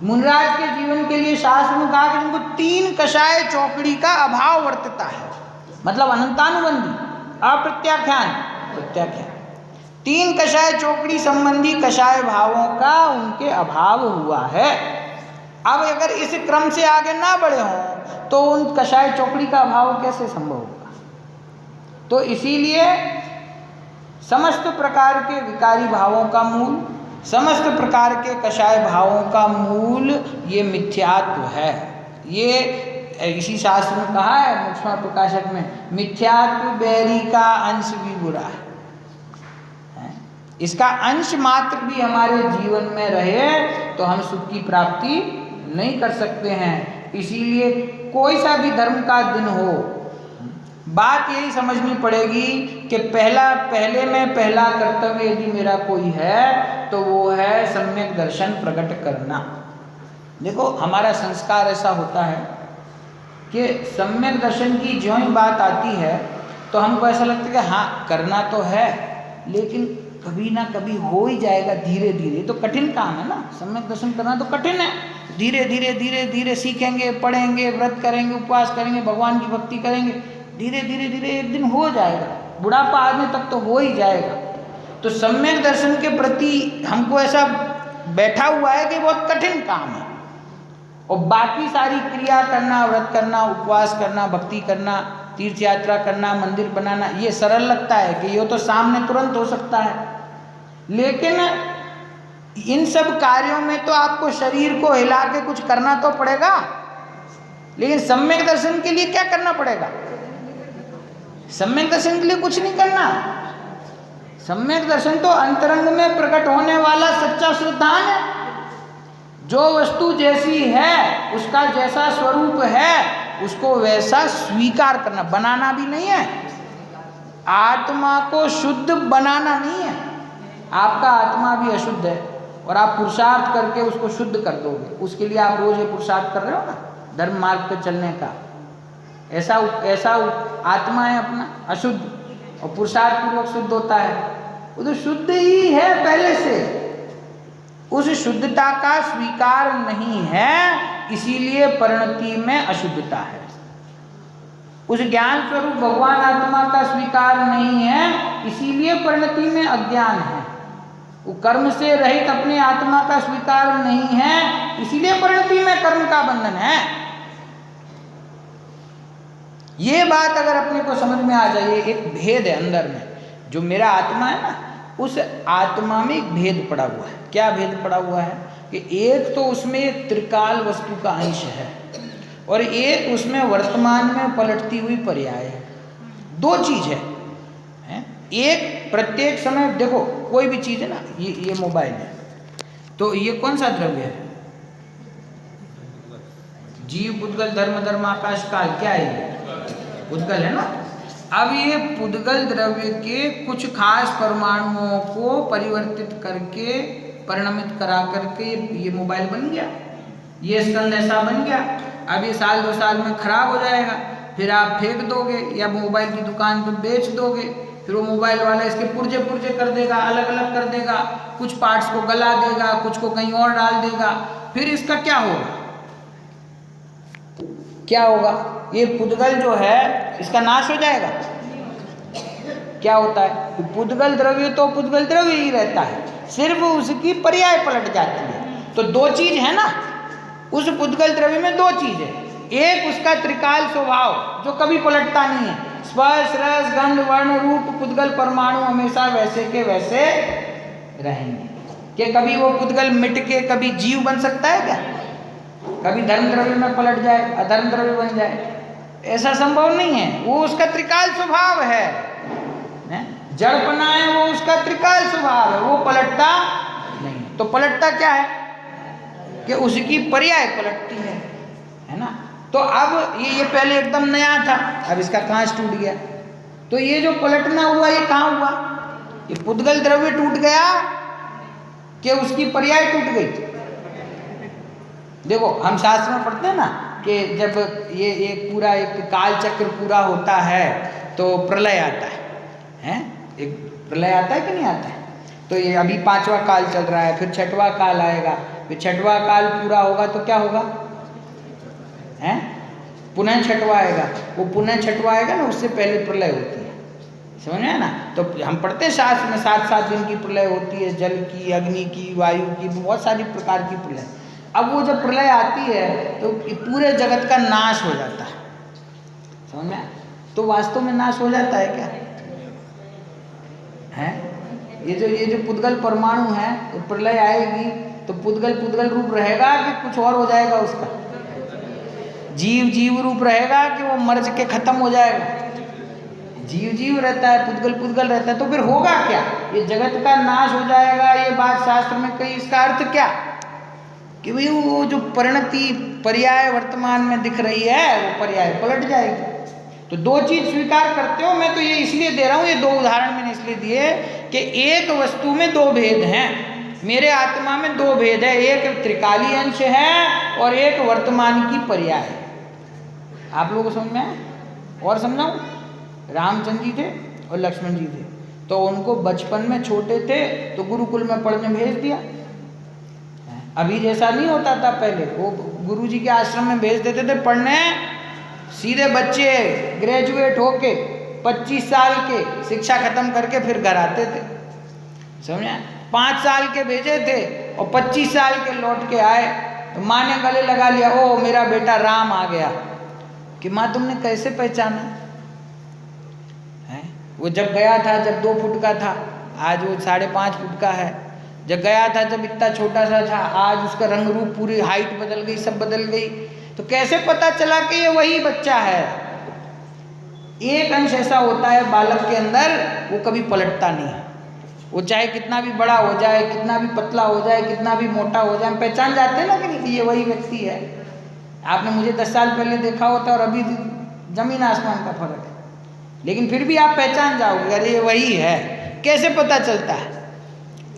मुनिराज के जीवन के लिए शास्त्र में कहा कि उनको 3 कषाय चौकड़ी का अभाव वर्तता है, मतलब अनंतानुबंधी, अप्रत्याख्यान, प्रत्याख्यान। 3 कषाय चौकड़ी संबंधी कषाय भावों का उनके अभाव हुआ है। अब अगर इस क्रम से आगे ना बढ़े हों तो उन कषाय चौकड़ी का अभाव कैसे संभव होगा? तो इसीलिए समस्त प्रकार के विकारी भावों का मूल, समस्त प्रकार के कषाय भावों का मूल ये मिथ्यात्व है। ये इसी शास्त्र में कहा है, मुक्ष्मा प्रकाशक में, मिथ्यात्व बैरी का अंश भी बुरा है। इसका अंश मात्र भी हमारे जीवन में रहे तो हम सुख की प्राप्ति नहीं कर सकते हैं। इसीलिए कोई सा भी धर्म का दिन हो, बात यही समझनी पड़ेगी कि पहले में पहला कर्तव्य यदि मेरा कोई है तो वो है सम्यक दर्शन प्रकट करना। देखो हमारा संस्कार ऐसा होता है कि सम्यक दर्शन की ज्यों ही बात आती है तो हमको ऐसा लगता है कि हाँ करना तो है, लेकिन कभी ना कभी हो ही जाएगा धीरे धीरे। तो कठिन काम है ना, सम्यक दर्शन करना तो कठिन है। धीरे धीरे धीरे धीरे सीखेंगे, पढ़ेंगे, व्रत करेंगे, उपवास करेंगे, भगवान की भक्ति करेंगे, धीरे धीरे धीरे एक दिन हो जाएगा, बुढ़ापा आने तक तो हो ही जाएगा। तो सम्यक दर्शन के प्रति हमको ऐसा बैठा हुआ है कि बहुत कठिन काम है, और बाकी सारी क्रिया करना, व्रत करना, उपवास करना, भक्ति करना, तीर्थ यात्रा करना, मंदिर बनाना, ये सरल लगता है कि ये तो सामने तुरंत हो सकता है। लेकिन इन सब कार्यों में तो आपको शरीर को हिला के कुछ करना तो पड़ेगा। लेकिन सम्यक दर्शन के लिए क्या करना पड़ेगा? सम्यक दर्शन के लिए कुछ नहीं करना। सम्यक दर्शन तो अंतरंग में प्रकट होने वाला सच्चा श्रद्धान है। जो वस्तु जैसी है, उसका जैसा स्वरूप है, उसको वैसा स्वीकार करना, बनाना भी नहीं है। आत्मा को शुद्ध बनाना नहीं है। आपका आत्मा भी अशुद्ध है और आप पुरुषार्थ करके उसको शुद्ध कर दोगे। उसके लिए आप रोज ये पुरुषार्थ कर रहे हो ना, धर्म मार्ग पर चलने का। ऐसा आत्मा है अपना अशुद्ध, और पुरुषार्थ पूर्वक शुद्ध होता है। वो तो शुद्ध ही है पहले से, उस शुद्धता का स्वीकार नहीं है, इसीलिए परिणति में अशुद्धता है। उस ज्ञान स्वरूप भगवान आत्मा का स्वीकार नहीं है, इसीलिए परिणति में अज्ञान है। वो कर्म से रहित अपने आत्मा का स्वीकार नहीं है, इसीलिए परिणति में कर्म का बंधन है। ये बात अगर अपने को समझ में आ जाए, एक भेद है अंदर में, जो मेरा आत्मा है ना, उस आत्मा में एक भेद पड़ा हुआ है। क्या भेद पड़ा हुआ है कि एक तो उसमें एक त्रिकाल वस्तु का अंश है, और एक उसमें वर्तमान में पलटती हुई पर्याय है। 2 चीज है। एक प्रत्येक समय देखो, कोई भी चीज है ना, ये मोबाइल है, तो ये कौन सा द्रव्य है? जीव, पुद्गल, धर्म, धर्म, आकाश, काल, क्या है ये? पुद्गल है ना। अब ये पुद्गल द्रव्य के कुछ खास परमाणुओं को परिवर्तित करके, परिणमित करा करके ये मोबाइल बन गया, ये स्कंद ऐसा बन गया। अब ये 1-2 साल में खराब हो जाएगा, फिर आप फेंक दोगे या मोबाइल की दुकान पर बेच दोगे, फिर वो मोबाइल वाला इसके पुर्जे पुर्जे कर देगा, अलग अलग कर देगा, कुछ पार्ट्स को गला देगा, कुछ को कहीं और डाल देगा। फिर इसका क्या होगा, क्या होगा? ये पुद्गल जो है इसका नाश हो जाएगा। क्या होता है? पुद्गल द्रव्य तो पुद्गल द्रव्य ही रहता है, सिर्फ उसकी पर्याय पलट जाती है। तो दो चीज है ना, उस पुद्गल द्रव्य में दो चीज है। एक उसका त्रिकाल स्वभाव जो कभी पलटता नहीं है, स्पर्श रस गंध वर्ण रूप पुद्गल परमाणु हमेशा वैसे के वैसे रहेंगे। कि कभी वो पुद्गल मिट के कभी जीव बन सकता है क्या? कभी धर्म द्रव्य में पलट जाए, अधर्म द्रव्य बन जाए, ऐसा संभव नहीं है। वो उसका त्रिकाल स्वभाव है, जड़पना है, वो उसका त्रिकाल स्वभाव है, वो पलटता नहीं। तो पलटता क्या है कि उसकी पर्याय पलटती है ना। तो अब ये पहले एकदम नया था, अब इसका कांच टूट गया। तो ये जो पलटना हुआ ये कहाँ हुआ? ये पुद्गल द्रव्य टूट गया कि उसकी पर्याय टूट गई? देखो हम शास्त्र में पढ़ते हैं ना कि जब ये पूरा एक काल चक्र पूरा होता है तो प्रलय आता है, एक प्रलय आता है कि नहीं आता है? तो ये अभी 5वां काल चल रहा है, फिर 6वां काल आएगा, फिर 6वां काल पूरा होगा तो क्या होगा? हैं? पुनः 6वां आएगा। वो पुनः 6वां आएगा ना, उससे पहले प्रलय होती है, समझ में है ना। तो हम पढ़ते हैं शास्त्र में 7-7 दिन की प्रलय होती है, जल की, अग्नि की, वायु की, बहुत सारी प्रकार की प्रलय। अब वो जब प्रलय आती है तो पूरे जगत का नाश हो जाता है, समझ में? तो वास्तव में नाश हो जाता है क्या है? ये जो पुद्गल परमाणु है, तो प्रलय आएगी तो पुद्गल रूप रहेगा कि कुछ और हो जाएगा? उसका जीव रूप रहेगा कि वो मर्ज के खत्म हो जाएगा? जीव रहता है, पुद्गल रहता है। तो फिर होगा क्या? ये जगत का नाश हो जाएगा, ये बात शास्त्र में कही। इसका अर्थ क्या कि भाई वो जो परिणति पर्याय वर्तमान में दिख रही है वो पर्याय पलट जाएगी। तो दो चीज स्वीकार करते हो। मैं तो ये इसलिए दे रहा हूँ, ये दो उदाहरण मैंने इसलिए दिए कि एक वस्तु में दो भेद हैं, मेरे आत्मा में दो भेद है, एक त्रिकाली अंश है और एक वर्तमान की पर्याय है। आप लोगों को समझ में आया? और समझाऊं? रामचंद्र जी थे और लक्ष्मण जी थे, तो उनको बचपन में छोटे थे तो गुरुकुल में पढ़ने भेज दिया। अभी जैसा नहीं होता था पहले, वो गुरुजी के आश्रम में भेज देते थे पढ़ने, सीधे बच्चे ग्रेजुएट होके 25 साल के शिक्षा खत्म करके फिर घर आते थे, समझे? 5 साल के भेजे थे और 25 साल के लौट के आए तो माँ ने गले लगा लिया, ओ मेरा बेटा राम आ गया। कि माँ तुमने कैसे पहचाना है? वो जब गया था जब 2 फुट का था, आज वो 5.5 फुट का है। जब गया था जब इतना छोटा सा था, आज उसका रंग रूप, पूरी हाइट बदल गई, सब बदल गई। तो कैसे पता चला कि ये वही बच्चा है? एक अंश ऐसा होता है बालक के अंदर, वो कभी पलटता नहीं है। वो चाहे कितना भी बड़ा हो जाए, कितना भी पतला हो जाए, कितना भी मोटा हो जाए, हम पहचान जाते हैं ना कि नहीं, ये वही व्यक्ति है। आपने मुझे 10 साल पहले देखा होता और अभी जमीन आसमान का फर्क है, लेकिन फिर भी आप पहचान जाओगे, अरे ये वही है। कैसे पता चलता है?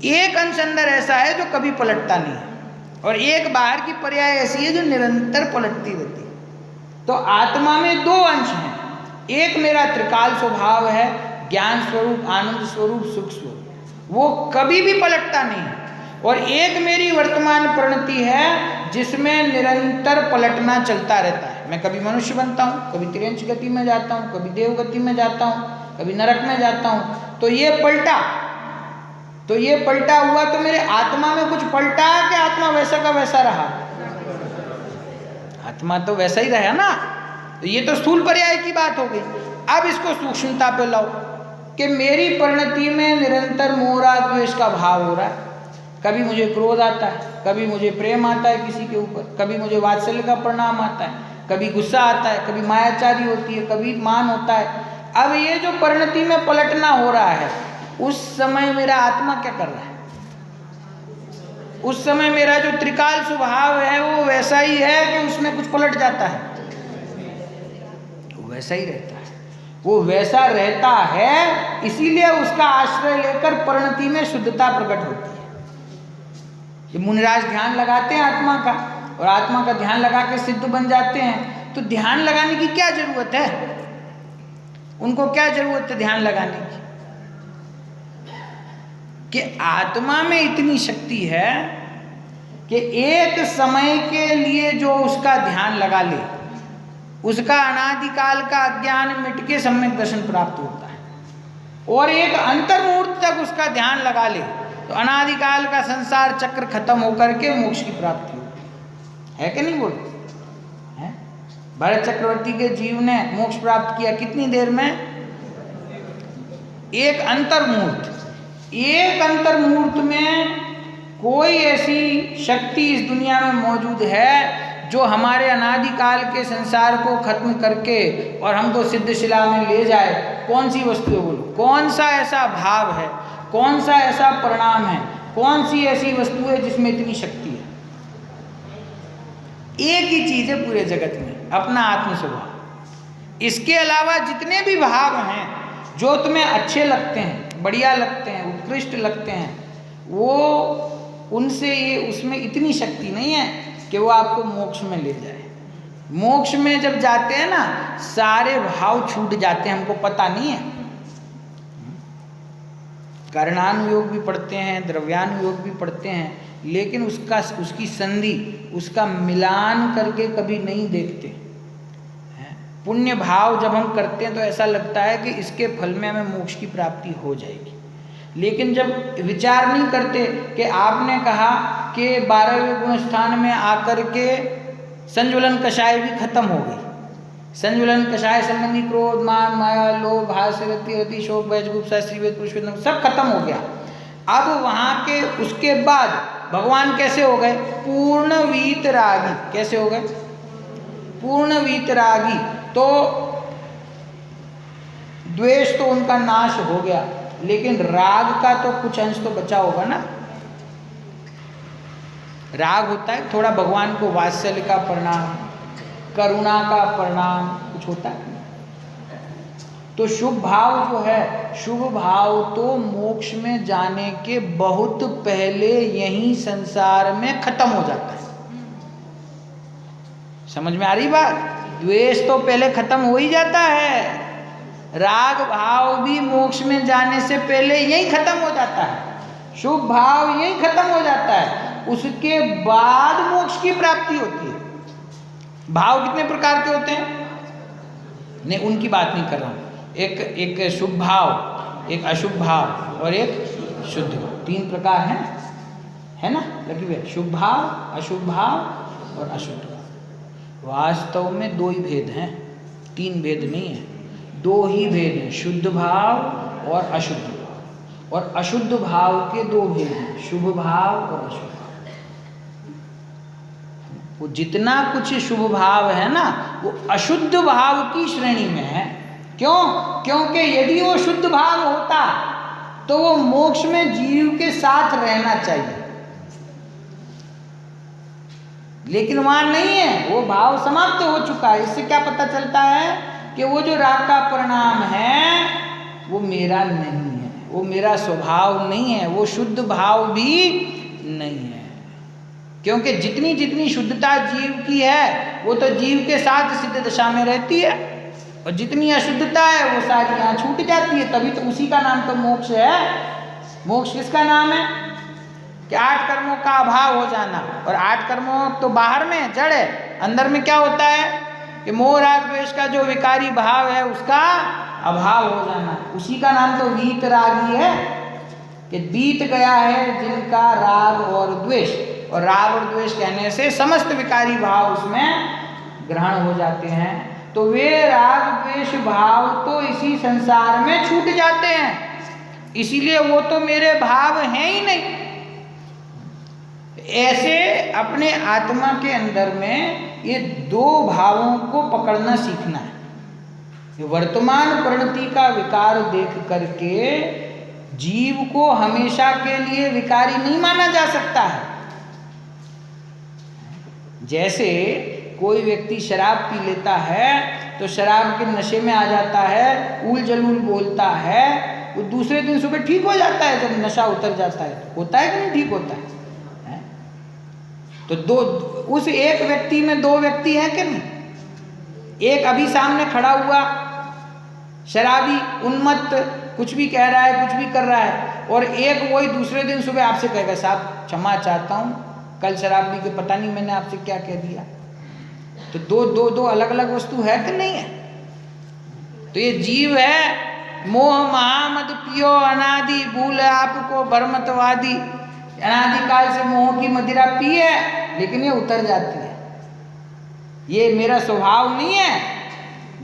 एक अंश अंदर ऐसा है जो कभी पलटता नहीं है और एक बाहर की पर्याय ऐसी है जो निरंतर पलटती रहती है। तो आत्मा में 2 अंश हैं, एक मेरा त्रिकाल स्वभाव है, ज्ञान स्वरूप, आनंद स्वरूप, सुख स्वरूप, वो कभी भी पलटता नहीं है, और एक मेरी वर्तमान परिणति है जिसमें निरंतर पलटना चलता रहता है। मैं कभी मनुष्य बनता हूँ, कभी तिर्यंच गति में जाता हूँ, कभी देव गति में जाता हूँ, कभी नरक में जाता हूँ। तो ये पलटा, तो ये पलटा हुआ तो मेरे आत्मा में कुछ पलटा कि आत्मा वैसा का वैसा रहा? आत्मा तो वैसा ही रहा ना। तो ये तो स्थूल पर्याय की बात हो गई। अब इसको सूक्ष्मता पे लाओ कि मेरी परिणति में निरंतर मोह राग द्वेष का भाव हो रहा है। कभी मुझे क्रोध आता है, कभी मुझे प्रेम आता है किसी के ऊपर, कभी मुझे वात्सल्य का परिणाम आता है, कभी गुस्सा आता है, कभी मायाचारी होती है, कभी मान होता है। अब ये जो परिणति में पलटना हो रहा है, उस समय मेरा आत्मा क्या कर रहा है? उस समय मेरा जो त्रिकाल स्वभाव है वो वैसा ही है कि उसमें कुछ पलट जाता है? वो वैसा ही रहता है। वो वैसा रहता है, इसीलिए उसका आश्रय लेकर परिणति में शुद्धता प्रकट होती है। ये मुनिराज ध्यान लगाते हैं आत्मा का, और आत्मा का ध्यान लगा के सिद्ध बन जाते हैं। तो ध्यान लगाने की क्या जरूरत है? उनको क्या जरूरत है ध्यान लगाने की? कि आत्मा में इतनी शक्ति है कि एक समय के लिए जो उसका ध्यान लगा ले, उसका अनादिकाल का अज्ञान मिट के सम्यक दर्शन प्राप्त होता है। और एक अंतर्मुहूर्त तक उसका ध्यान लगा ले तो अनादिकाल का संसार चक्र खत्म होकर के मोक्ष की प्राप्ति होती है कि नहीं बोलो? है? भरत चक्रवर्ती के जीव ने मोक्ष प्राप्त किया कितनी देर में? एक अंतर्मुहूर्त। एक अंतर्मुहूर्त में कोई ऐसी शक्ति इस दुनिया में मौजूद है जो हमारे अनादिकाल के संसार को खत्म करके और हमको सिद्धशिला में ले जाए। कौन सी वस्तु है बोलो? कौन सा ऐसा भाव है, कौन सा ऐसा परिणाम है, कौन सी ऐसी वस्तु है जिसमें इतनी शक्ति है? एक ही चीज है पूरे जगत में, अपना आत्म स्वभाव। इसके अलावा जितने भी भाव हैं जो तुम्हें अच्छे लगते हैं, बढ़िया लगते हैं, उत्कृष्ट लगते हैं, वो उनसे ये उसमें इतनी शक्ति नहीं है कि वो आपको मोक्ष में ले जाए। मोक्ष में जब जाते हैं ना, सारे भाव छूट जाते हैं, हमको पता नहीं है। कर्णानुयोग भी पढ़ते हैं, द्रव्यानुयोग भी पढ़ते हैं, लेकिन उसकी संधि, उसका मिलान करके कभी नहीं देखते। पुण्य भाव जब हम करते हैं तो ऐसा लगता है कि इसके फल में हमें मोक्ष की प्राप्ति हो जाएगी, लेकिन जब विचार नहीं करते कि आपने कहा कि 12वें गुण स्थान में आकर के संज्वलन कषाय भी खत्म हो गई। संज्वलन कषाय संबंधी क्रोध, मान, माया, लोभ, हास्य, रति, शोक, बैज, गुप्सा, श्रीवेद, पुरुषवेद सब खत्म हो गया। अब वहाँ के उसके बाद भगवान कैसे हो गए? पूर्ण वीतरागी। कैसे हो गए? पूर्ण वीतरागी। तो द्वेष तो उनका नाश हो गया, लेकिन राग का तो कुछ अंश तो बचा होगा ना। राग होता है थोड़ा भगवान को वात्सल्य का परिणाम, करुणा का परिणाम कुछ होता है। तो शुभ भाव जो है, शुभ भाव तो मोक्ष में जाने के बहुत पहले यहीं संसार में खत्म हो जाता है। समझ में आ रही बात? द्वेष तो पहले खत्म हो ही जाता है, राग भाव भी मोक्ष में जाने से पहले यही खत्म हो जाता है, शुभ भाव यही खत्म हो जाता है। उसके बाद मोक्ष की प्राप्ति होती है। भाव कितने प्रकार के होते हैं? नहीं, उनकी बात नहीं कर रहा हूँ। एक शुभ भाव, एक अशुभ भाव और एक शुद्ध। 3 प्रकार हैं, है ना? लगी हुई शुभ भाव, अशुभ भाव और अशुद्ध भाव। वास्तव में 2 ही भेद हैं, 3 भेद नहीं है। 2 ही भेद हैं, शुद्ध भाव और अशुद्ध भाव। और अशुद्ध भाव के 2 भेद हैं, शुभ भाव और अशुभ भाव। वो जितना कुछ शुभ भाव है ना, वो अशुद्ध भाव की श्रेणी में है। क्यों? क्योंकि यदि वो शुद्ध भाव होता तो वो मोक्ष में जीव के साथ रहना चाहिए, लेकिन वहां नहीं है, वो भाव समाप्त हो चुका है। इससे क्या पता चलता है कि वो जो राग का परिणाम है वो मेरा नहीं है, वो मेरा स्वभाव नहीं है, वो शुद्ध भाव भी नहीं है। क्योंकि जितनी जितनी शुद्धता जीव की है वो तो जीव के साथ सिद्ध दशा में रहती है, और जितनी अशुद्धता है वो सारी यहाँ छूट जाती है। तभी तो उसी का नाम तो मोक्ष है। मोक्ष किसका नाम है? कि 8 कर्मों का अभाव हो जाना। और 8 कर्मों तो बाहर में जड़ है, अंदर में क्या होता है कि मोह राग द्वेष का जो विकारी भाव है उसका अभाव हो जाना। उसी का नाम तो वीतरागी है, कि बीत गया है जिनका राग और द्वेष। और राग और द्वेष कहने से समस्त विकारी भाव उसमें ग्रहण हो जाते हैं। तो वे राग द्वेष भाव तो इसी संसार में छूट जाते हैं, इसीलिए वो तो मेरे भाव हैं ही नहीं। ऐसे अपने आत्मा के अंदर में ये 2 भावों को पकड़ना सीखना है। ये वर्तमान परिणति का विकार देख करके जीव को हमेशा के लिए विकारी नहीं माना जा सकता है। जैसे कोई व्यक्ति शराब पी लेता है तो शराब के नशे में आ जाता है, उल जलूल बोलता है, वो दूसरे दिन सुबह ठीक हो जाता है जब नशा उतर जाता है। होता है कि नहीं ठीक होता है? तो उस एक व्यक्ति में 2 व्यक्ति हैं कि नहीं? एक अभी सामने खड़ा हुआ शराबी, उन्मत्त, कुछ भी कह रहा है, कुछ भी कर रहा है, और एक वही दूसरे दिन सुबह आपसे कहेगा साहब क्षमा चाहता हूँ, कल शराब पी के पता नहीं मैंने आपसे क्या कह दिया। तो दो अलग अलग वस्तु है कि नहीं है? तो ये जीव है, मोह महामद पियो अनादि, भूल आपको भरमतवादी। अनादिकाल से मोह की मदिरा पी है, लेकिन ये उतर जाती है। ये मेरा स्वभाव नहीं है।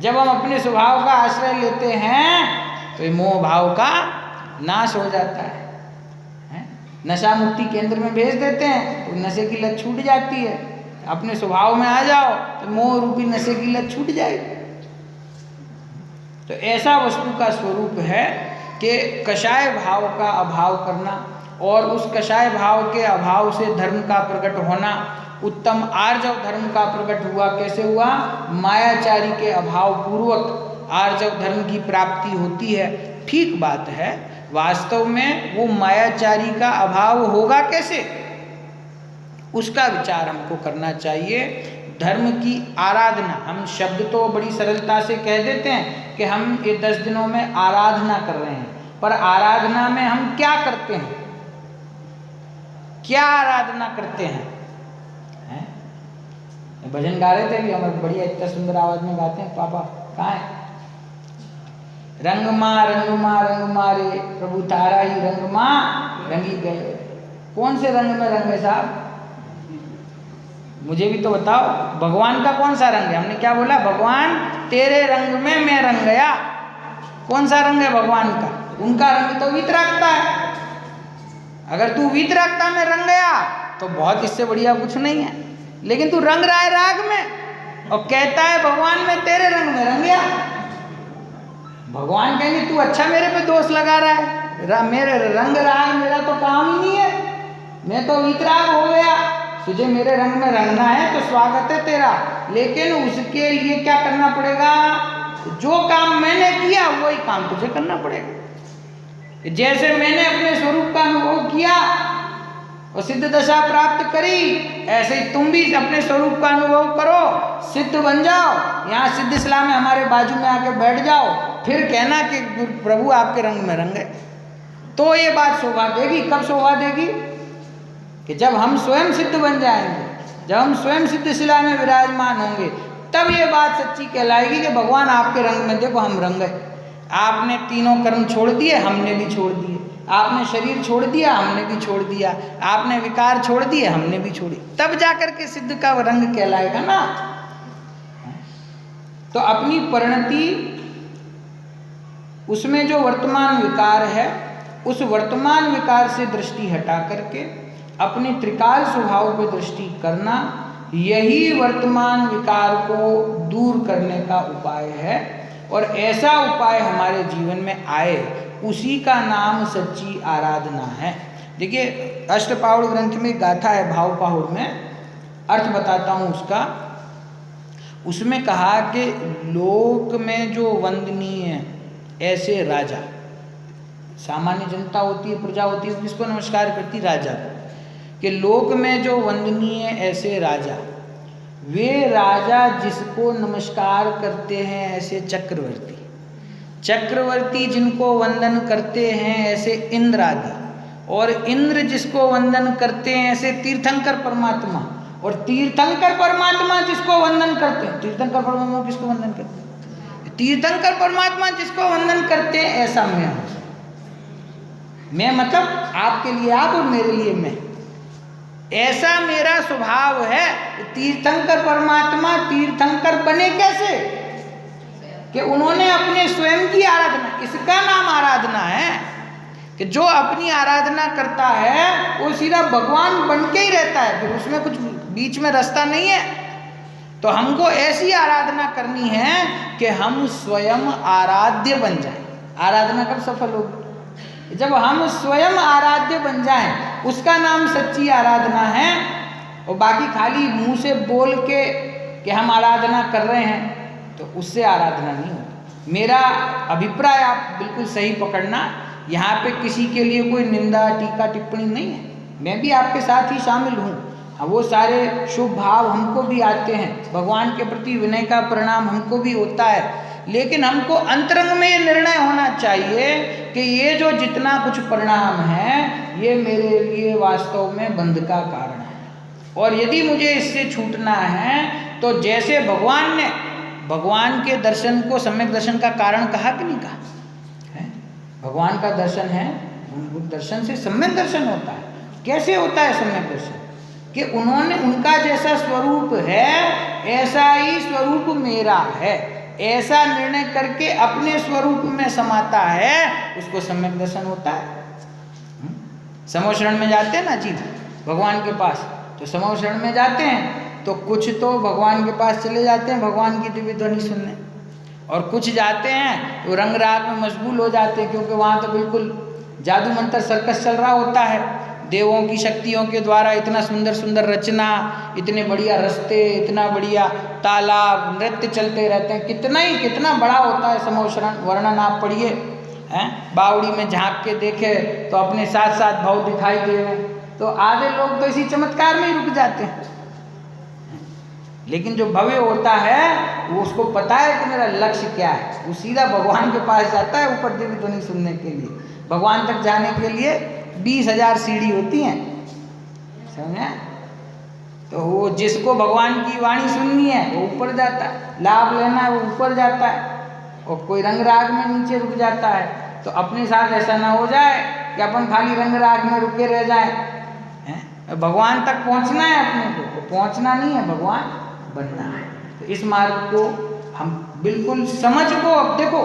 जब हम अपने स्वभाव का आश्रय लेते हैं तो ये मोह भाव का नाश हो जाता है। नशा मुक्ति केंद्र में भेज देते हैं तो नशे की लत छूट जाती है। अपने स्वभाव में आ जाओ तो मोह रूपी नशे की लत छूट जाएगी। तो ऐसा वस्तु का स्वरूप है कि कषाय भाव का अभाव करना, और उस कषाय भाव के अभाव से धर्म का प्रकट होना। उत्तम आर्जव धर्म का प्रकट हुआ, कैसे हुआ? मायाचारी के अभाव पूर्वक आर्जव धर्म की प्राप्ति होती है। ठीक बात है, वास्तव में वो मायाचारी का अभाव होगा कैसे, उसका विचार हमको करना चाहिए। धर्म की आराधना, हम शब्द तो बड़ी सरलता से कह देते हैं कि हम ये 10 दिनों में आराधना कर रहे हैं, पर आराधना में हम क्या करते हैं? क्या आराधना करते हैं? भजन गा रहे थे कि हमारे बढ़िया इतना सुंदर आवाज में गाते हैं। पापा कहाँ है? रंग माँ रे प्रभु तारा ही रंग माँ रंगी गए। कौन से रंग में रंग है साहब? मुझे भी तो बताओ, भगवान का कौन सा रंग है? हमने क्या बोला? भगवान तेरे रंग में मैं रंग गया। कौन सा रंग है भगवान का? उनका रंग तो वीतरागता है। अगर तू वीतरागता में रंग गया तो बहुत इससे बढ़िया कुछ नहीं है। लेकिन तू रंग रहा है राग में और कहता है भगवान में तेरे रंग में रंग गया। भगवान कहेंगे तू अच्छा मेरे पे दोष लगा रहा है, मेरे रंग राग मेरा तो काम ही नहीं है, मैं तो वीतराग हो गया। तुझे मेरे रंग में रंगना है तो स्वागत है तेरा, लेकिन उसके लिए क्या करना पड़ेगा? जो काम मैंने किया वही काम तुझे करना पड़ेगा। जैसे मैंने अपने स्वरूप का अनुभव किया और सिद्ध दशा प्राप्त करी, ऐसे ही तुम भी अपने स्वरूप का अनुभव करो, सिद्ध बन जाओ। यहाँ सिद्ध इस्लाम में हमारे बाजू में आके बैठ जाओ, फिर कहना कि प्रभु आपके रंग में रंगे। तो ये बात शोभा देगी। कब शोभा देगी? कि जब हम स्वयं सिद्ध बन जाएंगे, जब हम स्वयं सिद्ध शिला में विराजमान होंगे, तब ये बात सच्ची कहलाएगी कि भगवान आपके रंग में देखो हम रंग गए। आपने तीनों कर्म छोड़ दिए, हमने भी छोड़ दिए। आपने शरीर छोड़ दिया, हमने भी छोड़ दिया। आपने विकार छोड़ दिए, हमने भी छोड़ी। तब जाकर के सिद्ध का रंग कहलाएगा ना। तो अपनी परिणति, उसमें जो वर्तमान विकार है, उस वर्तमान विकार से दृष्टि हटा करके अपने त्रिकाल स्वभाव पर दृष्टि करना, यही वर्तमान विकार को दूर करने का उपाय है। और ऐसा उपाय हमारे जीवन में आए, उसी का नाम सच्ची आराधना है। देखिए अष्टपाहुड़ ग्रंथ में गाथा है, भाव पाहुड़ में अर्थ बताता हूँ उसका। उसमें कहा कि लोक में जो वंदनीय ऐसे राजा, सामान्य जनता होती है, प्रजा होती है, किसको नमस्कार करती? राजा को। कि लोक में जो वंदनीय ऐसे राजा, वे राजा जिसको नमस्कार करते हैं ऐसे चक्रवर्ती, चक्रवर्ती जिनको वंदन करते हैं ऐसे इंद्र आदि, और इंद्र जिसको वंदन करते हैं ऐसे तीर्थंकर परमात्मा, और तीर्थंकर परमात्मा जिसको वंदन करते हैं, तीर्थंकर परमात्मा किसको वंदन करते हैं? तीर्थंकर परमात्मा जिसको वंदन करते हैं ऐसा मैं हूँ। मैं मतलब आपके लिए आप और मेरे लिए मैं, ऐसा मेरा स्वभाव है। तीर्थंकर परमात्मा तीर्थंकर बने कैसे? कि उन्होंने अपने स्वयं की आराधना, इसका नाम आराधना है। कि जो अपनी आराधना करता है वो सीधा भगवान बन के ही रहता है, फिर उसमें कुछ बीच में रास्ता नहीं है। तो हमको ऐसी आराधना करनी है कि हम स्वयं आराध्य बन जाएं। आराधना कब सफल होगी? जब हम स्वयं आराध्य बन जाएं, उसका नाम सच्ची आराधना है। और बाकी खाली मुंह से बोल के कि हम आराधना कर रहे हैं, तो उससे आराधना नहीं होती। मेरा अभिप्राय आप बिल्कुल सही पकड़ना, यहाँ पे किसी के लिए कोई निंदा टीका टिप्पणी नहीं है। मैं भी आपके साथ ही शामिल हूँ। वो सारे शुभ भाव हमको भी आते हैं, भगवान के प्रति विनय का परिणाम हमको भी होता है। लेकिन हमको अंतरंग में ये निर्णय होना चाहिए कि ये जो जितना कुछ परिणाम है ये मेरे लिए वास्तव में बंध का कारण है, और यदि मुझे इससे छूटना है तो जैसे भगवान ने भगवान के दर्शन को सम्यक दर्शन का कारण कहा कि नहीं कहा है? भगवान का दर्शन है, उस दर्शन से सम्यक दर्शन होता है। कैसे होता है सम्यक दर्शन? कि उन्होंने उनका जैसा स्वरूप है ऐसा ही स्वरूप मेरा है, ऐसा निर्णय करके अपने स्वरूप में समाता है, उसको सम्यक दर्शन होता है। समूह शरण में जाते हैं ना जी भगवान के पास, तो समूह शरण में जाते हैं तो कुछ तो भगवान के पास चले जाते हैं भगवान की दिव्य ध्वनि सुनने, और कुछ जाते हैं तो रंग राग में मशगूल हो जाते हैं, क्योंकि वहाँ तो बिल्कुल जादू मंत्र सर्कस चल रहा होता है। देवों की शक्तियों के द्वारा इतना सुंदर सुंदर रचना, इतने बढ़िया रास्ते, इतना बढ़िया तालाब, नृत्य चलते रहते हैं। कितना बड़ा होता है समूह शरण, वर्णन आप पढ़िए हैं। बावड़ी में झांक के देखे तो अपने साथ साथ भाव दिखाई दे रहे हैं, तो आधे लोग तो इसी चमत्कार में ही रुक जाते हैं। लेकिन जो भव्य होता है वो उसको पता है कि मेरा लक्ष्य क्या है, वो सीधा भगवान के पास जाता है ऊपर दिव्य ध्वनि सुनने के लिए। भगवान तक जाने के लिए 20,000 सीढ़ी होती हैं, समझे? तो वो जिसको भगवान की वाणी सुननी है वो ऊपर जाता है, लाभ लेना है वो ऊपर जाता है, और कोई रंग राग में नीचे रुक जाता है। तो अपने साथ ऐसा ना हो जाए कि अपन खाली रंग राग में रुके रह जाए। भगवान तक पहुंचना है अपने को, तो पहुंचना नहीं है, भगवान बनना है। तो इस मार्ग को हम बिल्कुल समझ को, अब देखो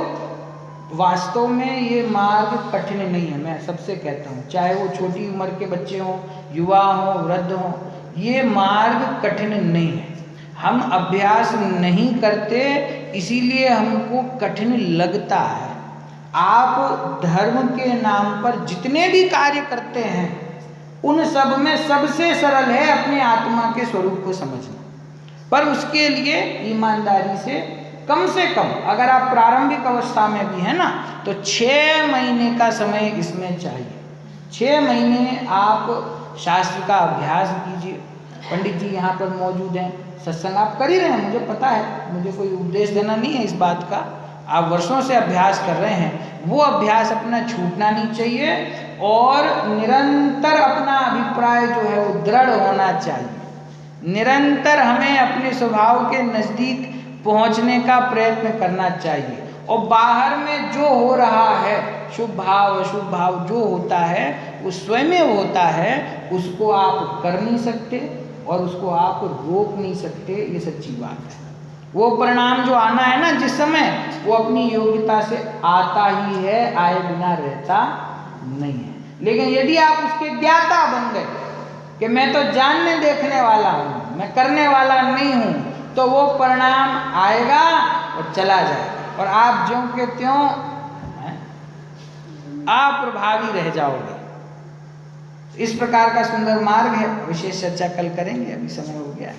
वास्तव में ये मार्ग कठिन नहीं है, मैं सबसे कहता हूँ, चाहे वो छोटी उम्र के बच्चे हों, युवा हों, वृद्ध हों, ये मार्ग कठिन नहीं है। हम अभ्यास नहीं करते इसीलिए हमको कठिन लगता है। आप धर्म के नाम पर जितने भी कार्य करते हैं उन सब में सबसे सरल है अपने आत्मा के स्वरूप को समझना, पर उसके लिए ईमानदारी से कम अगर आप प्रारंभिक अवस्था में भी है ना तो 6 महीने का समय इसमें चाहिए। 6 महीने आप शास्त्र का अभ्यास कीजिए। पंडित जी यहाँ पर मौजूद हैं, सत्संग आप कर ही रहे हैं, मुझे पता है, मुझे कोई उपदेश देना नहीं है इस बात का। आप वर्षों से अभ्यास कर रहे हैं, वो अभ्यास अपना छूटना नहीं चाहिए, और निरंतर अपना अभिप्राय जो है वो दृढ़ होना चाहिए। निरंतर हमें अपने स्वभाव के नज़दीक पहुंचने का प्रयत्न करना चाहिए, और बाहर में जो हो रहा है शुभ भाव अशुभ भाव जो होता है वो स्वयं होता है, उसको आप कर नहीं सकते और उसको आप रोक नहीं सकते, ये सच्ची बात है। वो परिणाम जो आना है ना जिस समय, वो अपनी योग्यता से आता ही है, आए बिना रहता नहीं है। लेकिन यदि आप उसके ज्ञाता बन गए कि मैं तो जानने देखने वाला हूँ, मैं करने वाला नहीं हूँ, तो वो परिणाम आएगा और चला जाएगा, और आप ज्यों के त्यों अप्रभावी रह जाओगे। इस प्रकार का सुंदर मार्ग है, विशेष चर्चा कल करेंगे, अभी समय हो गया है।